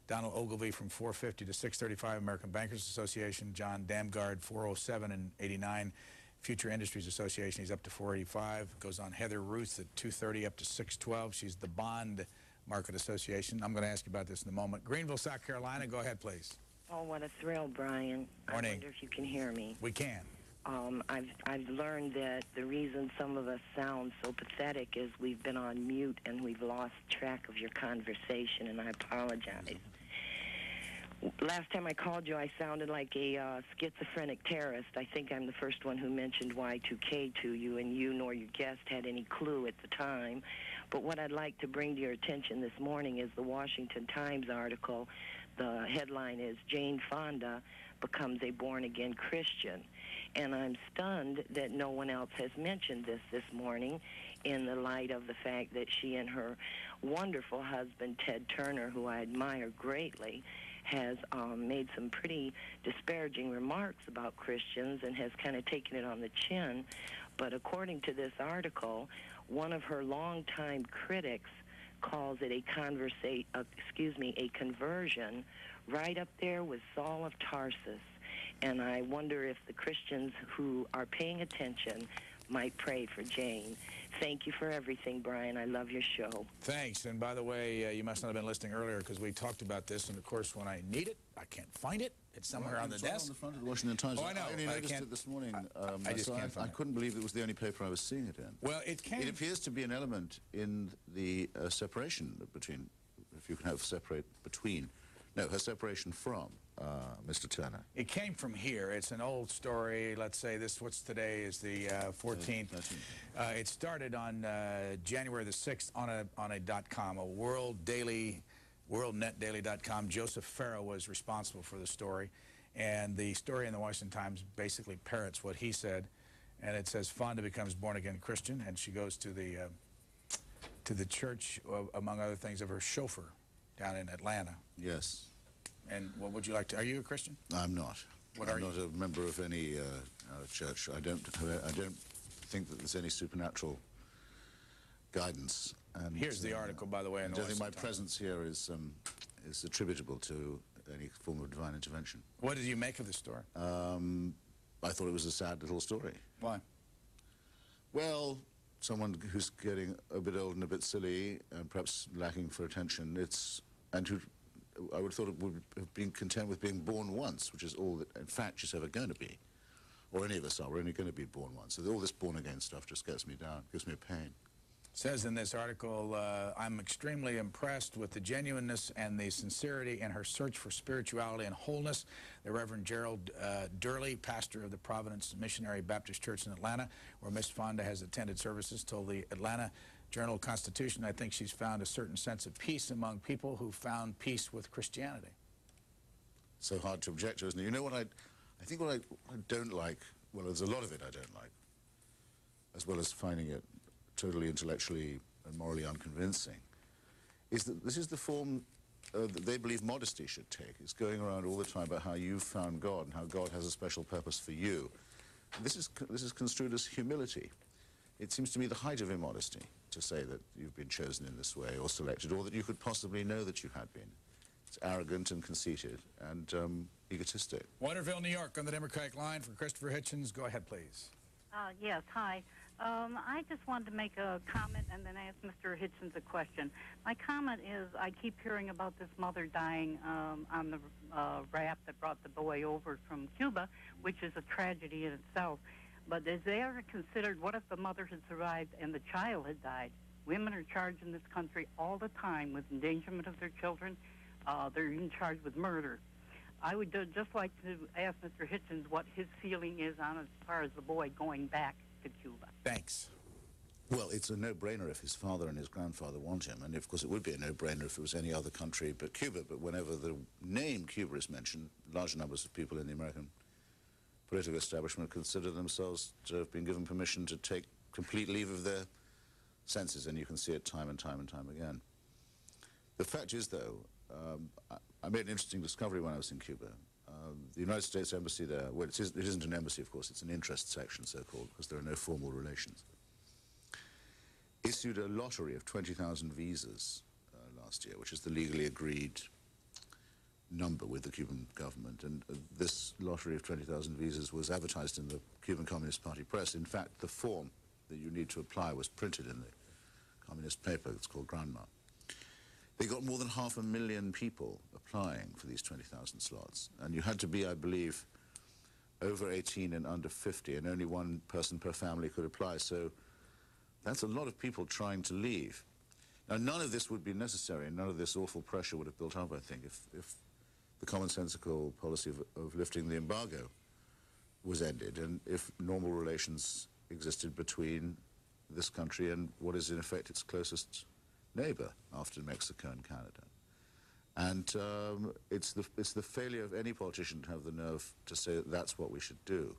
Donald Ogilvie from $450 to $635, American Bankers Association. John Damgard, $407 in '89. Future Industries Association, he's up to $485. Goes on Heather Ruth at $230 up to $612. She's the Bond Market Association. I'm going to ask you about this in a moment. Greenville, South Carolina, go ahead, please. Oh, what a thrill, Brian. Morning. I wonder if you can hear me. We can. I've learned that the reason some of us sound so pathetic is we've been on mute and we've lost track of your conversation, and I apologize. Last time I called you, I sounded like a schizophrenic terrorist. I think I'm the first one who mentioned Y2K to you, and you nor your guest had any clue at the time. But what I'd like to bring to your attention this morning is the Washington Times article. The headline is, Jane Fonda becomes a born-again Christian. And I'm stunned that no one else has mentioned this morning in the light of the fact that she and her wonderful husband, Ted Turner, who I admire greatly, has made some pretty disparaging remarks about Christians and has kind of taken it on the chin. But according to this article, one of her longtime critics calls it a conversion, right up there with Saul of Tarsus. And I wonder if the Christians who are paying attention might pray for Jane. Thank you for everything, Brian. I love your show. Thanks. And by the way, you must not have been listening earlier because we talked about this. And, of course, when I need it, I can't find it. It's somewhere on the desk. It's on the front of the Washington Times. Oh, I know. I only noticed it this morning. I couldn't believe it was the only paper I was seeing it in. Well, it appears to be an element in the separation between, if you can have separate between, no, her separation from Mr. Turner. It came from here. It's an old story. Let's say what's today is the 14th. It started on January the 6th on a .com, a worldnetdaily.com. Joseph Farrow was responsible for the story. And the story in the Washington Times basically parrots what he said. And it says Fonda becomes born-again Christian, and she goes to the church, among other things, of her chauffeur down in Atlanta. Yes. And what would you like to... Are you a Christian? I'm not. What are you? I'm not a member of any church. I don't think that there's any supernatural guidance. And here's the article, by the way. I don't think my presence here is attributable to any form of divine intervention. What did you make of the story? I thought it was a sad little story. Why? Well, someone who's getting a bit old and a bit silly and perhaps lacking for attention, and who I would have thought it would have been content with being born once, which is all that, in fact, she's ever going to be. Or any of us are. We're only going to be born once. So all this born-again stuff just gets me down, gives me a pain. Says in this article, I'm extremely impressed with the genuineness and the sincerity in her search for spirituality and wholeness. The Reverend Gerald Durley, pastor of the Providence Missionary Baptist Church in Atlanta, where Miss Fonda has attended services, told the Atlanta Journal-Constitution, I think she's found a certain sense of peace among people who found peace with Christianity. So hard to object to, isn't it? You know what I think what I don't like, well, there's a lot of it I don't like, as well as finding it totally intellectually and morally unconvincing, is that this is the form that they believe modesty should take. It's going around all the time about how you've found God and how God has a special purpose for you. And this is construed as humility. It seems to me the height of immodesty to say that you've been chosen in this way or selected, or that you could possibly know that you had been. It's arrogant and conceited and egotistic. Waterville, New York, on the Democratic line for Christopher Hitchens. Go ahead, please. Yes, hi. I just wanted to make a comment and then ask Mr. Hitchens a question. My comment is I keep hearing about this mother dying on the raft that brought the boy over from Cuba, which is a tragedy in itself. But is they ever considered, what if the mother had survived and the child had died? Women are charged in this country all the time with endangerment of their children. They're even charged with murder. I would just like to ask Mr. Hitchens what his feeling is on as far as the boy going back to Cuba. Thanks. Well, it's a no-brainer if his father and his grandfather want him, and of course it would be a no-brainer if it was any other country but Cuba. But whenever the name Cuba is mentioned, large numbers of people in the American political establishment consider themselves to have been given permission to take complete leave of their senses, and you can see it time and time and time again. The fact is, though, I made an interesting discovery when I was in Cuba. The United States Embassy there, well, it isn't an embassy, of course, it's an interest section, so-called, because there are no formal relations, issued a lottery of 20,000 visas last year, which is the legally agreed number with the Cuban government. And this lottery of 20,000 visas was advertised in the Cuban Communist Party press. In fact, the form that you need to apply was printed in the communist paper. It's called Granma. They got more than 500,000 people applying for these 20,000 slots. And you had to be, I believe, over 18 and under 50, and only one person per family could apply. So that's a lot of people trying to leave. Now, none of this would be necessary, and none of this awful pressure would have built up, I think, if the commonsensical policy of lifting the embargo was ended, and if normal relations existed between this country and what is, in effect, its closest neighbor after Mexico and Canada. And it's the failure of any politician to have the nerve to say that that's what we should do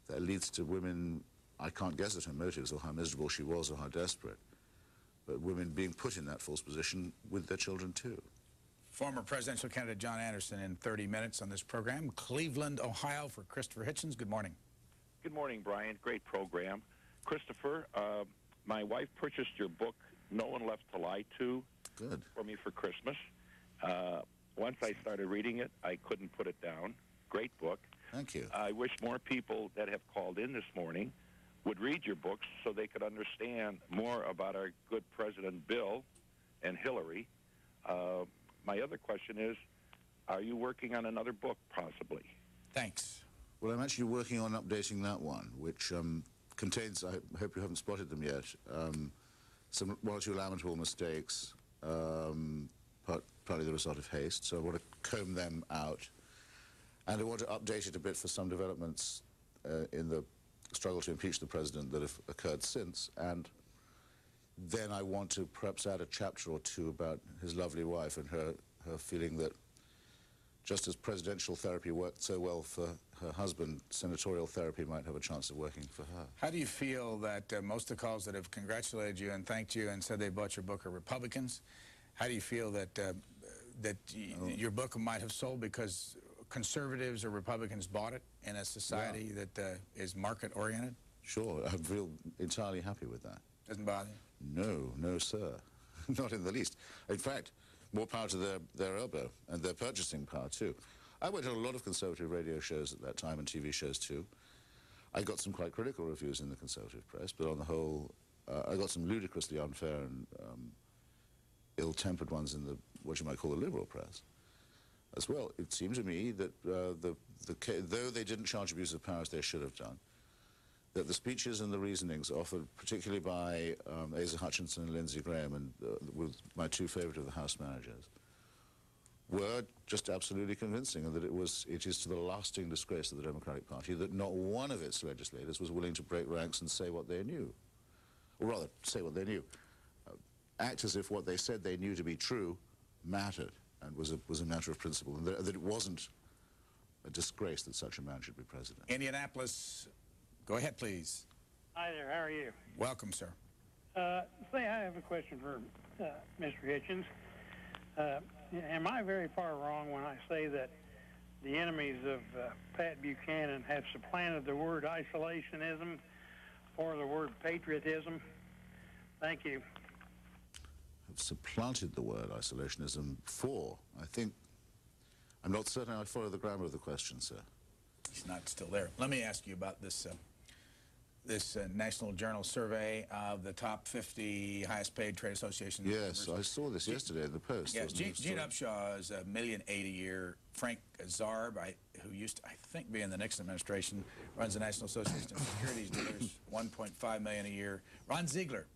that leads to women, I can't guess at her motives or how miserable she was or how desperate, but women being put in that false position with their children too. Former presidential candidate John Anderson in 30 minutes on this program. Cleveland, Ohio for Christopher Hitchens. Good morning. Good morning, Brian. Great program. Christopher, My wife purchased your book, No One Left to Lie To, Good. for me for Christmas. Once I started reading it, I couldn't put it down. Great book. Thank you. I wish more people that have called in this morning would read your books so they could understand more about our good President Bill and Hillary. My other question is, are you working on another book, possibly? Thanks. Well, I'm actually working on updating that one, which contains, I hope you haven't spotted them yet, one or two lamentable mistakes, partly the result of haste, so I want to comb them out. And I want to update it a bit for some developments in the struggle to impeach the president that have occurred since. And then I want to perhaps add a chapter or two about his lovely wife and her feeling that just as presidential therapy worked so well for her husband, senatorial therapy might have a chance of working for her. How do you feel that most of the calls that have congratulated you and thanked you and said they bought your book are Republicans? How do you feel that your book might have sold because conservatives or Republicans bought it in a society that is market-oriented? Sure, I feel entirely happy with that. Doesn't bother you? No, no, sir. Not in the least. In fact, more power to their elbow and their purchasing power, too. I went to a lot of conservative radio shows at that time and TV shows, too. I got some quite critical reviews in the conservative press, but on the whole, I got some ludicrously unfair and ill-tempered ones in what you might call the liberal press as well. It seemed to me that though they didn't charge abuse of power as they should have done, that the speeches and the reasonings offered, particularly by Asa Hutchinson and Lindsey Graham, and with my two favorite of the House managers, were just absolutely convincing, and that it is to the lasting disgrace of the Democratic Party that not one of its legislators was willing to break ranks and say what they knew. Or rather, say what they knew. Act as if what they said they knew to be true mattered and was a matter of principle, and that it wasn't a disgrace that such a man should be president. Indianapolis, go ahead, please. Hi there, how are you? Welcome, sir. Say, I have a question for Mr. Hitchens. Am I very far wrong when I say that the enemies of Pat Buchanan have supplanted the word isolationism for the word patriotism? Thank you. Have supplanted the word isolationism for, I think, I'm not certain I follow the grammar of the question, sir. He's not still there. Let me ask you about this National Journal survey of the top 50 highest paid trade associations. Yes, I saw this yesterday in the Post. Yes, Gene Upshaw is $1.8 million a year. Frank Zarb, who used to, I think, be in the Nixon administration, runs the National Association of Securities Dealers, $1.5 million a year. Ron Ziegler,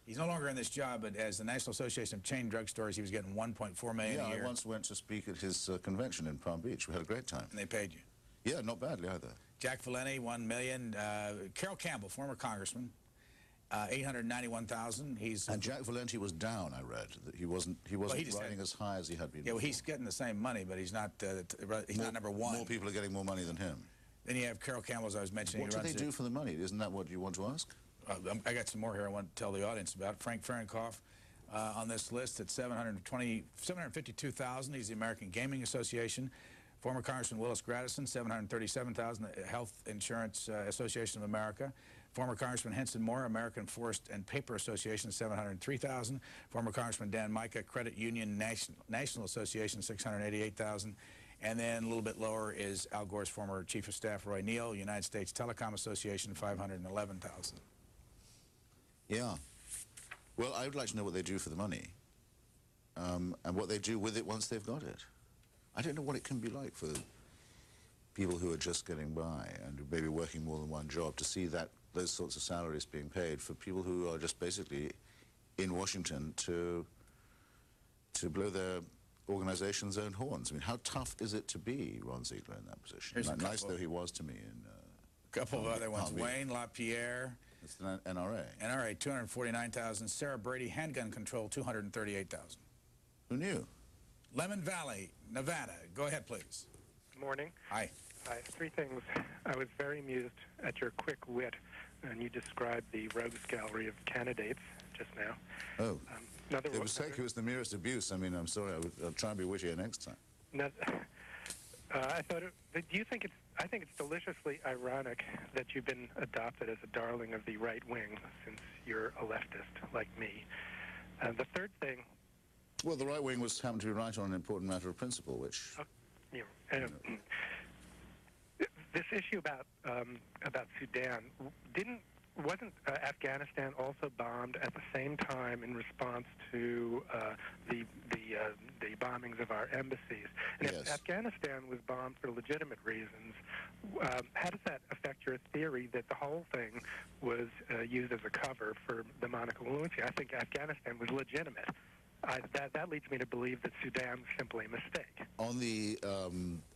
he's no longer in this job, but as the National Association of Chain Drugstores, he was getting $1.4 million a year. Yeah, I once went to speak at his convention in Palm Beach. We had a great time. And they paid you? Yeah, not badly either. Jack Valenti, $1 million. Carol Campbell, former congressman, $891,000. And Jack Valenti was down, I read. That he wasn't riding as high as he had been. Yeah, well, he's getting the same money, but he's not not number one. More people are getting more money than him. Then you have Carol Campbell, as I was mentioning. What do they do for the money? Isn't that what you want to ask? I got some more here I want to tell the audience about. Frank Fahrenkopf on this list at $752,000. He's the American Gaming Association. Former Congressman Willis Gradison, $737,000, the Health Insurance Association of America. Former Congressman Henson Moore, American Forest and Paper Association, $703,000. Former Congressman Dan Mica, Credit Union National Association, $688,000. And then a little bit lower is Al Gore's former Chief of Staff, Roy Neal, United States Telecom Association, $511,000. Yeah. Well, I would like to know what they do for the money and what they do with it once they've got it. I don't know what it can be like for people who are just getting by and maybe working more than one job to see those sorts of salaries being paid for people who are just basically in Washington to blow their organization's own horns. I mean, how tough is it to be Ron Ziegler in that position? Nice though he was to me in a couple of other ones. Wayne LaPierre. It's the NRA. NRA, $249,000. Sarah Brady, Handgun Control, $238,000. Who knew? Lemon Valley, Nevada. Go ahead, please. Good morning. Hi. Hi. Three things. I was very amused at your quick wit, and you described the rogues gallery of candidates just now. Oh. It was the merest abuse. I mean, I'm sorry. I'll try and be wittier next time. Do you think it's? I think it's deliciously ironic that you've been adopted as a darling of the right wing since you're a leftist like me. The third thing. Well, the right wing was happened to be right on an important matter of principle, which. This issue about Sudan wasn't Afghanistan also bombed at the same time in response to the bombings of our embassies? And yes. If Afghanistan was bombed for legitimate reasons, how does that affect your theory that the whole thing was used as a cover for the Monica Lewinsky? I think Afghanistan was legitimate. That leads me to believe that Sudan was simply a mistake. On the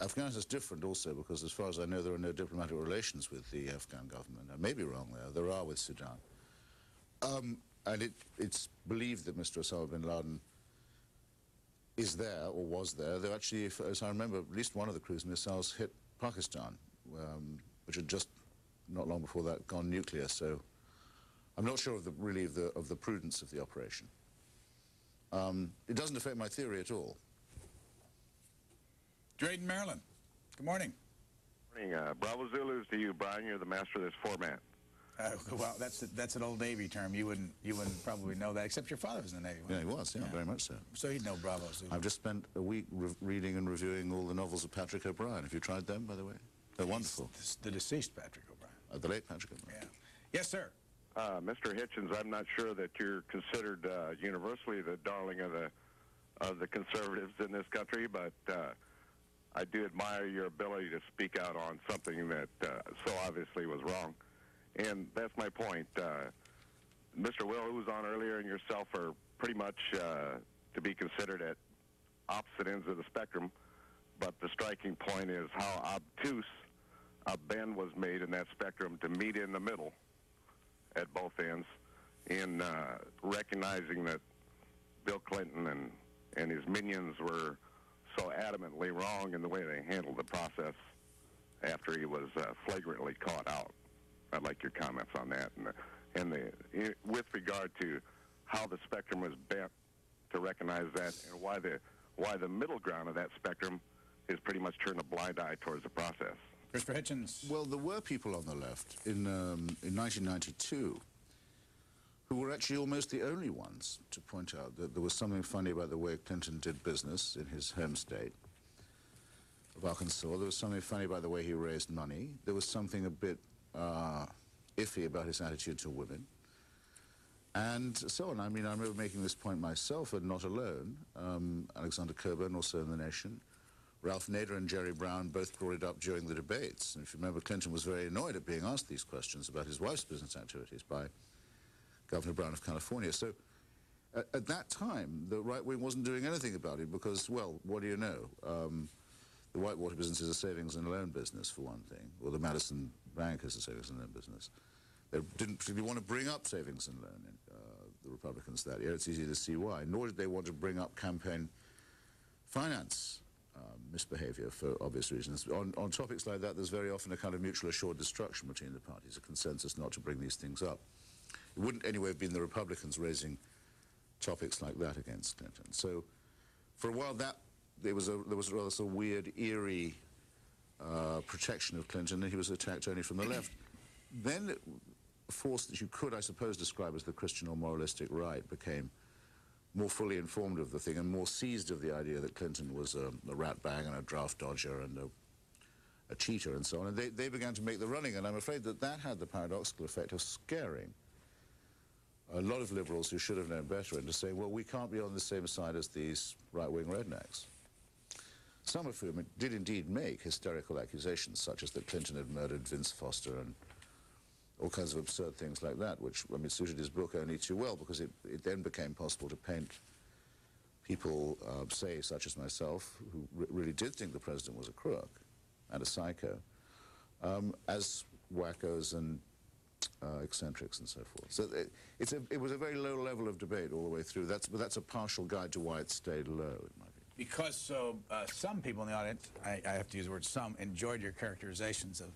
Afghanistan is different also because, as far as I know, there are no diplomatic relations with the Afghan government. I may be wrong there. There are with Sudan. And it's believed that Mr. Osama bin Laden is there or was there. Though actually, as I remember, at least one of the cruise missiles hit Pakistan, which had just not long before that gone nuclear. So I'm not sure of the prudence of the operation. It doesn't affect my theory at all. Drayden, Maryland. Good morning. Morning. Bravo Zulus to you, Brian. You're the master of this format. Well, that's an old Navy term. You wouldn't probably know that, except your father was in the Navy. Yeah, he was. Yeah, very much so. So he'd know Bravo Zulu. I've just spent a week reading and reviewing all the novels of Patrick O'Brian. Have you tried them, by the way? They're wonderful. The deceased Patrick O'Brian. The late Patrick O'Brian. Yeah. Yes, sir. Mr. Hitchens, I'm not sure that you're considered universally the darling of the conservatives in this country, but I do admire your ability to speak out on something that so obviously was wrong. And that's my point. Mr. Will, who was on earlier, and yourself are pretty much to be considered at opposite ends of the spectrum, but the striking point is how obtuse a bend was made in that spectrum to meet in the middle at both ends in recognizing that Bill Clinton and his minions were so adamantly wrong in the way they handled the process after he was flagrantly caught out. I'd like your comments on that. With regard to how the spectrum was bent to recognize that and why the middle ground of that spectrum is pretty much turned a blind eye towards the process. Christopher Hitchens. Well, there were people on the left in 1992 who were actually almost the only ones to point out that there was something funny about the way Clinton did business in his home state of Arkansas. There was something funny about the way he raised money. There was something a bit iffy about his attitude to women. And so on. I mean, I remember making this point myself, and not alone. Alexander Coburn, also in The Nation. Ralph Nader and Jerry Brown both brought it up during the debates. And if you remember, Clinton was very annoyed at being asked these questions about his wife's business activities by Governor Brown of California. So at that time, the right wing wasn't doing anything about it because, well, what do you know? The Whitewater business is a savings and loan business, for one thing, or the Madison Bank is a savings and loan business. They didn't particularly want to bring up savings and loan, the Republicans that year. It's easy to see why. Nor did they want to bring up campaign finance misbehavior for obvious reasons. On topics like that, there's very often a kind of mutual assured destruction between the parties, a consensus not to bring these things up. It wouldn't anyway have been the Republicans raising topics like that against Clinton. So for a while there was a rather sort of weird, eerie protection of Clinton, and he was attacked only from the left. Then a force that you could, I suppose, describe as the Christian or moralistic right became more fully informed of the thing and more seized of the idea that Clinton was a rat bag and a draft dodger and a cheater and so on. And they began to make the running, and I'm afraid that had the paradoxical effect of scaring a lot of liberals who should have known better into saying, well, we can't be on the same side as these right-wing rednecks. Some of whom did indeed make hysterical accusations, such as that Clinton had murdered Vince Foster and all kinds of absurd things like that, which, I mean, suited his book only too well, because it then became possible to paint people, say, such as myself, who really did think the president was a crook and a psycho, as wackos and eccentrics and so forth. So it was a very low level of debate all the way through. But that's a partial guide to why it stayed low, in my view. Because some people in the audience, I have to use the word some, enjoyed your characterizations of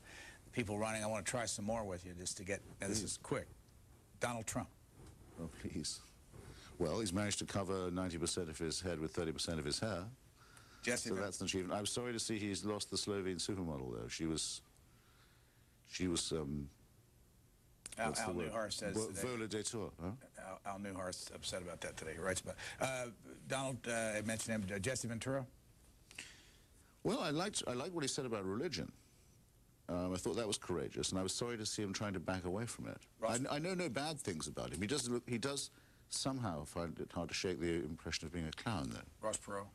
people running. I want to try some more with you just to get, this is quick. Donald Trump. Oh, please. Well, he's managed to cover 90% of his head with 30% of his hair. Jesse, so that's an achievement. I'm sorry to see he's lost the Slovene supermodel, though. She was Al Newhart says today. Vola de Tour, huh? Al Newhart's upset about that today. He writes about Donald mentioned him. Jesse Ventura? Well, I liked what he said about religion. I thought that was courageous, and I was sorry to see him trying to back away from it. I know no bad things about him. He does somehow find it hard to shake the impression of being a clown, though. Ross Perot?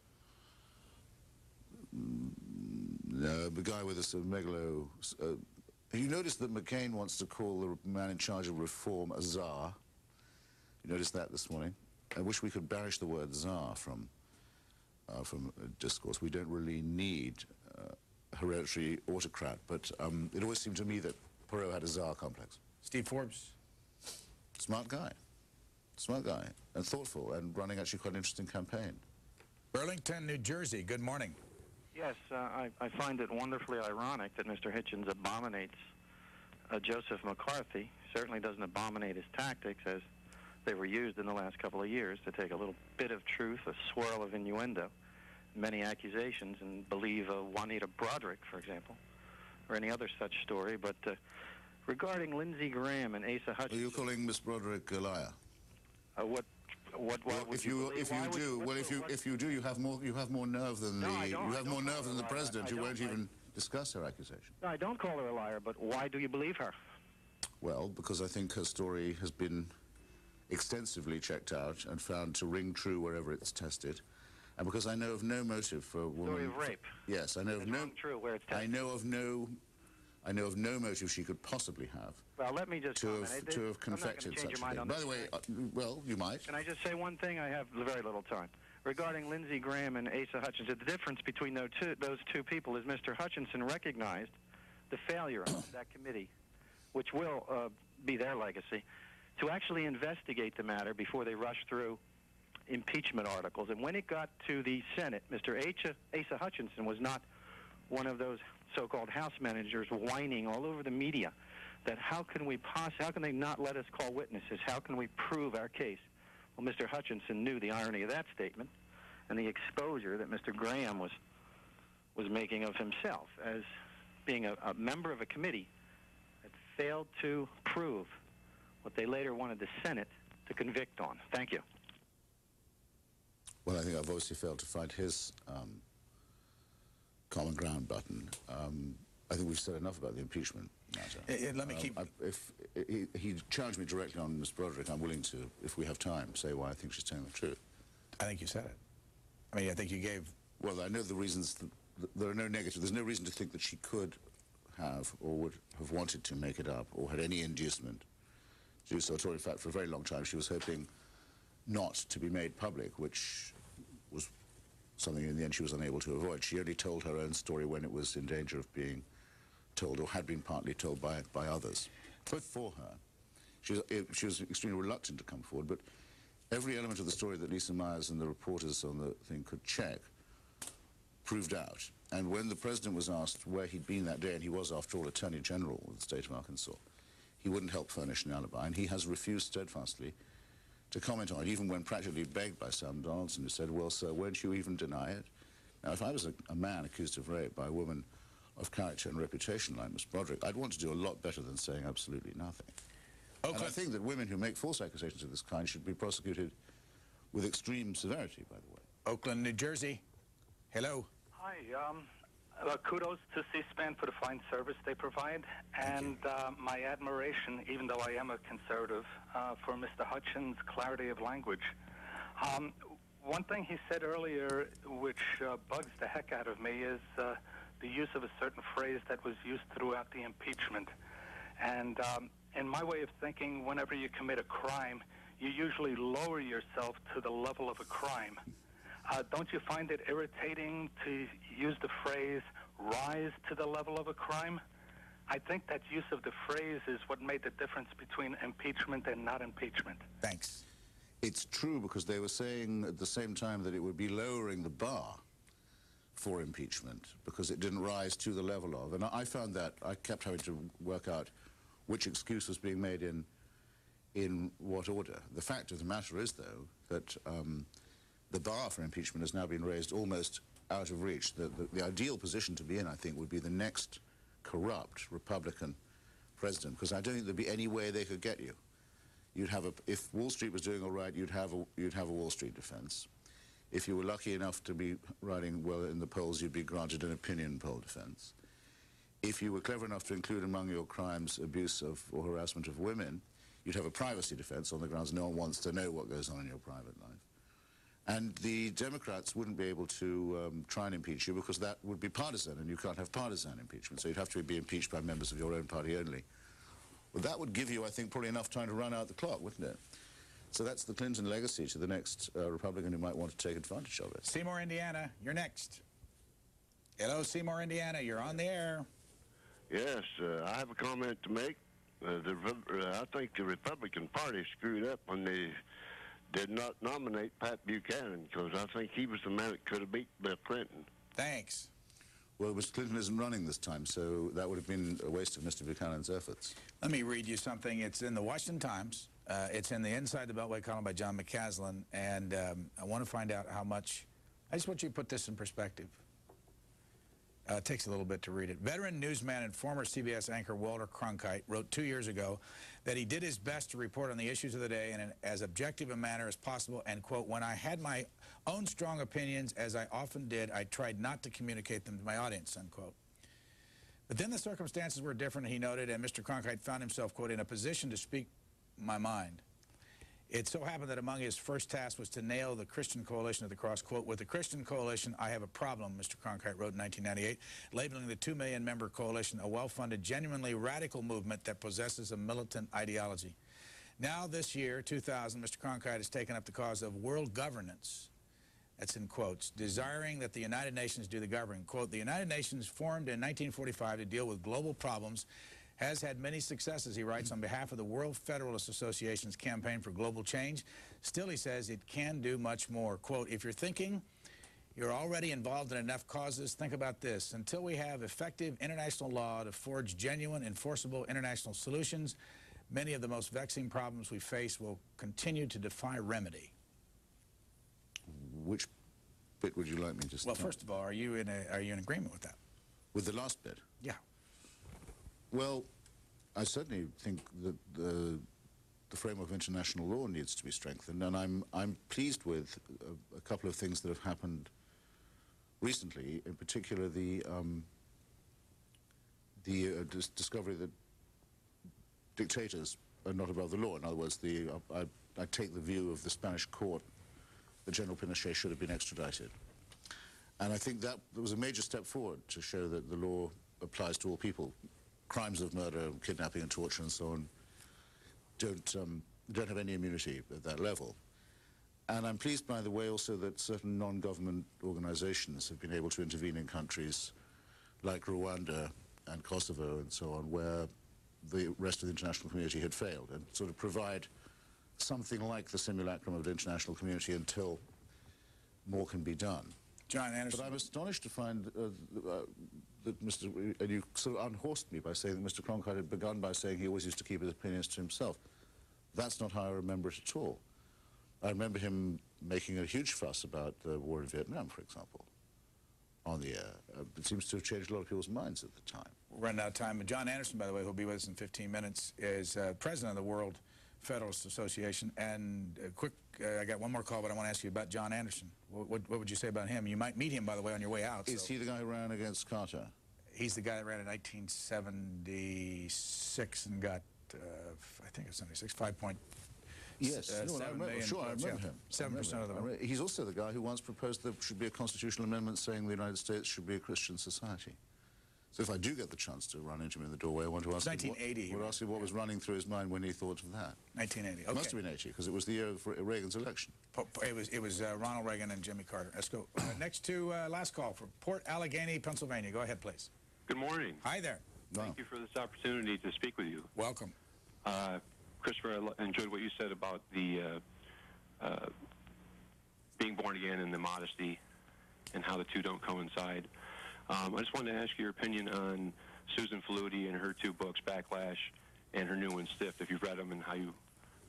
No, the guy with a megalo... you noticed that McCain wants to call the man in charge of reform a czar. You noticed that this morning? I wish we could banish the word czar from discourse. We don't really need a hereditary autocrat, but it always seemed to me that Perot had a czar complex. Steve Forbes? Smart guy, and thoughtful, and running actually quite an interesting campaign. Burlington, New Jersey, good morning. Yes, I find it wonderfully ironic that Mr. Hitchens abominates Joseph McCarthy, certainly doesn't abominate his tactics as they were used in the last couple of years to take a little bit of truth, a swirl of innuendo, many accusations, and believe Juanita Broderick, for example, or any other such story. But regarding Lindsey Graham and Asa Hutchinson... Are you calling Miss Broderick a liar? If you do, you have more nerve than the president, who won't even discuss her accusation. No, I don't call her a liar, but why do you believe her? Well, because I think her story has been extensively checked out and found to ring true wherever it's tested, and because I know of no motive for a woman. Story of rape. Yes, I know of no. True where it's tested. I know of no motive she could possibly have. Well, let me just to have confected such a thing. By the way, well, you might. Can I just say one thing? I have very little time. Regarding Lindsey Graham and Asa Hutchinson, the difference between those two people is Mr. Hutchinson recognized the failure of that committee, which will be their legacy, to actually investigate the matter before they rushed through impeachment articles. And when it got to the Senate, Mr. Asa Hutchinson was not one of those so-called House managers whining all over the media that how can they not let us call witnesses? How can we prove our case? Well, Mr. Hutchinson knew the irony of that statement and the exposure that Mr. Graham was making of himself as being a member of a committee that failed to prove what they later wanted the Senate to convict on. Thank you. Well, I think I've obviously failed to find his common ground button. I think we've said enough about the impeachment matter. Let me keep... If he challenged me directly on Ms. Broderick, I'm willing to, if we have time, say why I think she's telling the truth. I think you said it. I mean, I think you gave... Well, I know the reasons. There are no negatives. There's no reason to think that she could have or would have wanted to make it up or had any inducement to do so. In fact, for a very long time, she was hoping not to be made public, which was something in the end she was unable to avoid. She only told her own story when it was in danger of being told, or had been partly told by others. But for her, she was extremely reluctant to come forward, but every element of the story that Lisa Myers and the reporters on the thing could check proved out. And when the president was asked where he'd been that day, and he was, after all, Attorney General of the state of Arkansas, he wouldn't help furnish an alibi, and he has refused steadfastly to comment on it, even when practically begged by Sam Donaldson, who said, well, sir, won't you even deny it? Now, if I was a man accused of rape by a woman of character and reputation like Miss Broderick, I'd want to do a lot better than saying absolutely nothing. And I think that women who make false accusations of this kind should be prosecuted with extreme severity, by the way. Oakland, New Jersey. Hello. Hi. Kudos to C-SPAN for the fine service they provide, and my admiration, even though I am a conservative, for Mr. Hutchins' clarity of language. One thing he said earlier, which bugs the heck out of me, is the use of a certain phrase that was used throughout the impeachment. And in my way of thinking, whenever you commit a crime, you usually lower yourself to the level of a crime. Don't you find it irritating to use the phrase, rise to the level of a crime? I think that use of the phrase is what made the difference between impeachment and not impeachment. Thanks. It's true, because they were saying at the same time that it would be lowering the bar for impeachment because it didn't rise to the level of. And I found that I kept having to work out which excuse was being made in what order. The fact of the matter is, though, that the bar for impeachment has now been raised almost out of reach. The ideal position to be in, I think, would be the next corrupt Republican president, because I don't think there'd be any way they could get you. You'd have if Wall Street was doing all right, you'd have a Wall Street defense. If you were lucky enough to be riding well in the polls, you'd be granted an opinion poll defense. If you were clever enough to include among your crimes abuse of or harassment of women, you'd have a privacy defense on the grounds no one wants to know what goes on in your private life. And the Democrats wouldn't be able to try and impeach you because that would be partisan, and you can't have partisan impeachment, so you'd have to be impeached by members of your own party only. Well, that would give you, I think, probably enough time to run out the clock, wouldn't it? So that's the Clinton legacy to the next Republican who might want to take advantage of it. Seymour, Indiana, you're next. Hello, Seymour, Indiana, you're on the air. Yes, I have a comment to make. I think the Republican Party screwed up when they did not nominate Pat Buchanan, because I think he was the man that could have beat Bill Clinton. Thanks. Well, Mr. Clinton isn't running this time, so that would have been a waste of Mr. Buchanan's efforts. Let me read you something. It's in the Washington Times. It's in the Inside the Beltway column by John McCaslin, and I want to find out how much. I just want you to put this in perspective. It takes a little bit to read it. Veteran newsman and former CBS anchor Walter Cronkite wrote 2 years ago that he did his best to report on the issues of the day in as objective a manner as possible, and, quote, when I had my own strong opinions, as I often did, I tried not to communicate them to my audience, unquote. But then the circumstances were different, he noted, and Mr. Cronkite found himself, quote, in a position to speak my mind. It so happened that among his first tasks was to nail the Christian Coalition at the cross. Quote, with the Christian Coalition, I have a problem, Mr. Cronkite wrote in 1998, labeling the 2 million-member coalition a well-funded, genuinely radical movement that possesses a militant ideology. Now, this year, 2000, Mr. Cronkite has taken up the cause of world governance. That's in quotes, desiring that the United Nations do the governing. Quote, the United Nations, formed in 1945 to deal with global problems, has had many successes, he writes, on behalf of the World Federalist Association's campaign for global change. Still, he says, it can do much more. Quote, if you're thinking you're already involved in enough causes, think about this. Until we have effective international law to forge genuine, enforceable international solutions, many of the most vexing problems we face will continue to defy remedy. Which bit would you like me to Well, first of all, are you in agreement with that? With the last bit? Yeah. Well, I certainly think that the framework of international law needs to be strengthened, and I'm pleased with a couple of things that have happened recently. In particular, the discovery that dictators are not above the law. In other words, I take the view of the Spanish court that General Pinochet should have been extradited, and I think that was a major step forward to show that the law applies to all people. Crimes of murder, kidnapping and torture and so on don't have any immunity at that level. And I'm pleased, by the way, also that certain non-government organizations have been able to intervene in countries like Rwanda and Kosovo and so on, where the rest of the international community had failed, and sort of provide something like the simulacrum of the international community until more can be done. John Anderson. But I'm astonished to find that and you sort of unhorsed me by saying that Mr. Cronkite had begun by saying he always used to keep his opinions to himself. That's not how I remember it at all. I remember him making a huge fuss about the war in Vietnam, for example, on the air. It seems to have changed a lot of people's minds at the time. We're running out of time. John Anderson, by the way, who'll be with us in 15 minutes, is president of the World Federalist Association. And I got one more call, but I want to ask you about John Anderson. What would you say about him? You might meet him, by the way, on your way out. Is he the guy who ran against Carter? He's the guy that ran in 1976 and got, I think it's 76, 5 point. Yes, I remember him. 7% of the vote. He's also the guy who once proposed there should be a constitutional amendment saying the United States should be a Christian society. So if I do get the chance to run into him in the doorway, I want to ask him what was running through his mind when he thought of that. 1980. Okay. It must have been 80, because it was the year of Reagan's election. It was Ronald Reagan and Jimmy Carter. Let's go. Next to last call for Port Allegheny, Pennsylvania. Go ahead, please. Good morning. Hi there. Thank you for this opportunity to speak with you. Welcome. Christopher, I enjoyed what you said about the being born again and the modesty and how the two don't coincide. I just wanted to ask your opinion on Susan Faludi and her 2 books, Backlash and her new one, Stiff, if you've read them and how you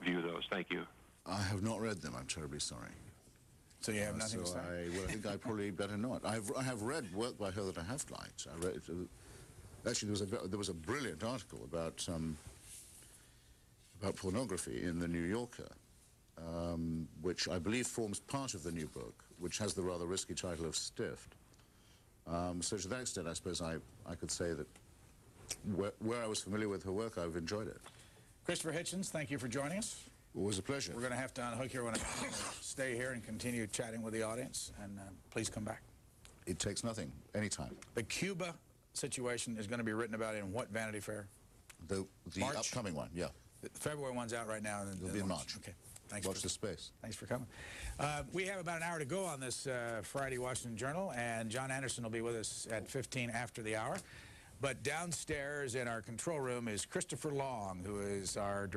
view those. Thank you. I have not read them. I'm terribly sorry. So you have nothing to say? Well, I think I probably better not. I have read work by her that I have liked. I read, actually, there was a brilliant article about pornography in the New Yorker, which I believe forms part of the new book, which has the rather risky title of Stiffed. So to that extent, I suppose I could say that where I was familiar with her work, I've enjoyed it. Christopher Hitchens, thank you for joining us. Always a pleasure. We're going to have to unhook here when I stay here and continue chatting with the audience, and please come back. It takes nothing, anytime. The Cuba situation is going to be written about in what Vanity Fair? The upcoming one, yeah. The February one's out right now. It'll be in March. Okay. Thanks. Watch the space. Thanks for coming. We have about an hour to go on this Friday Washington Journal, and John Anderson will be with us at 15 after the hour. But downstairs in our control room is Christopher Long, who is our director.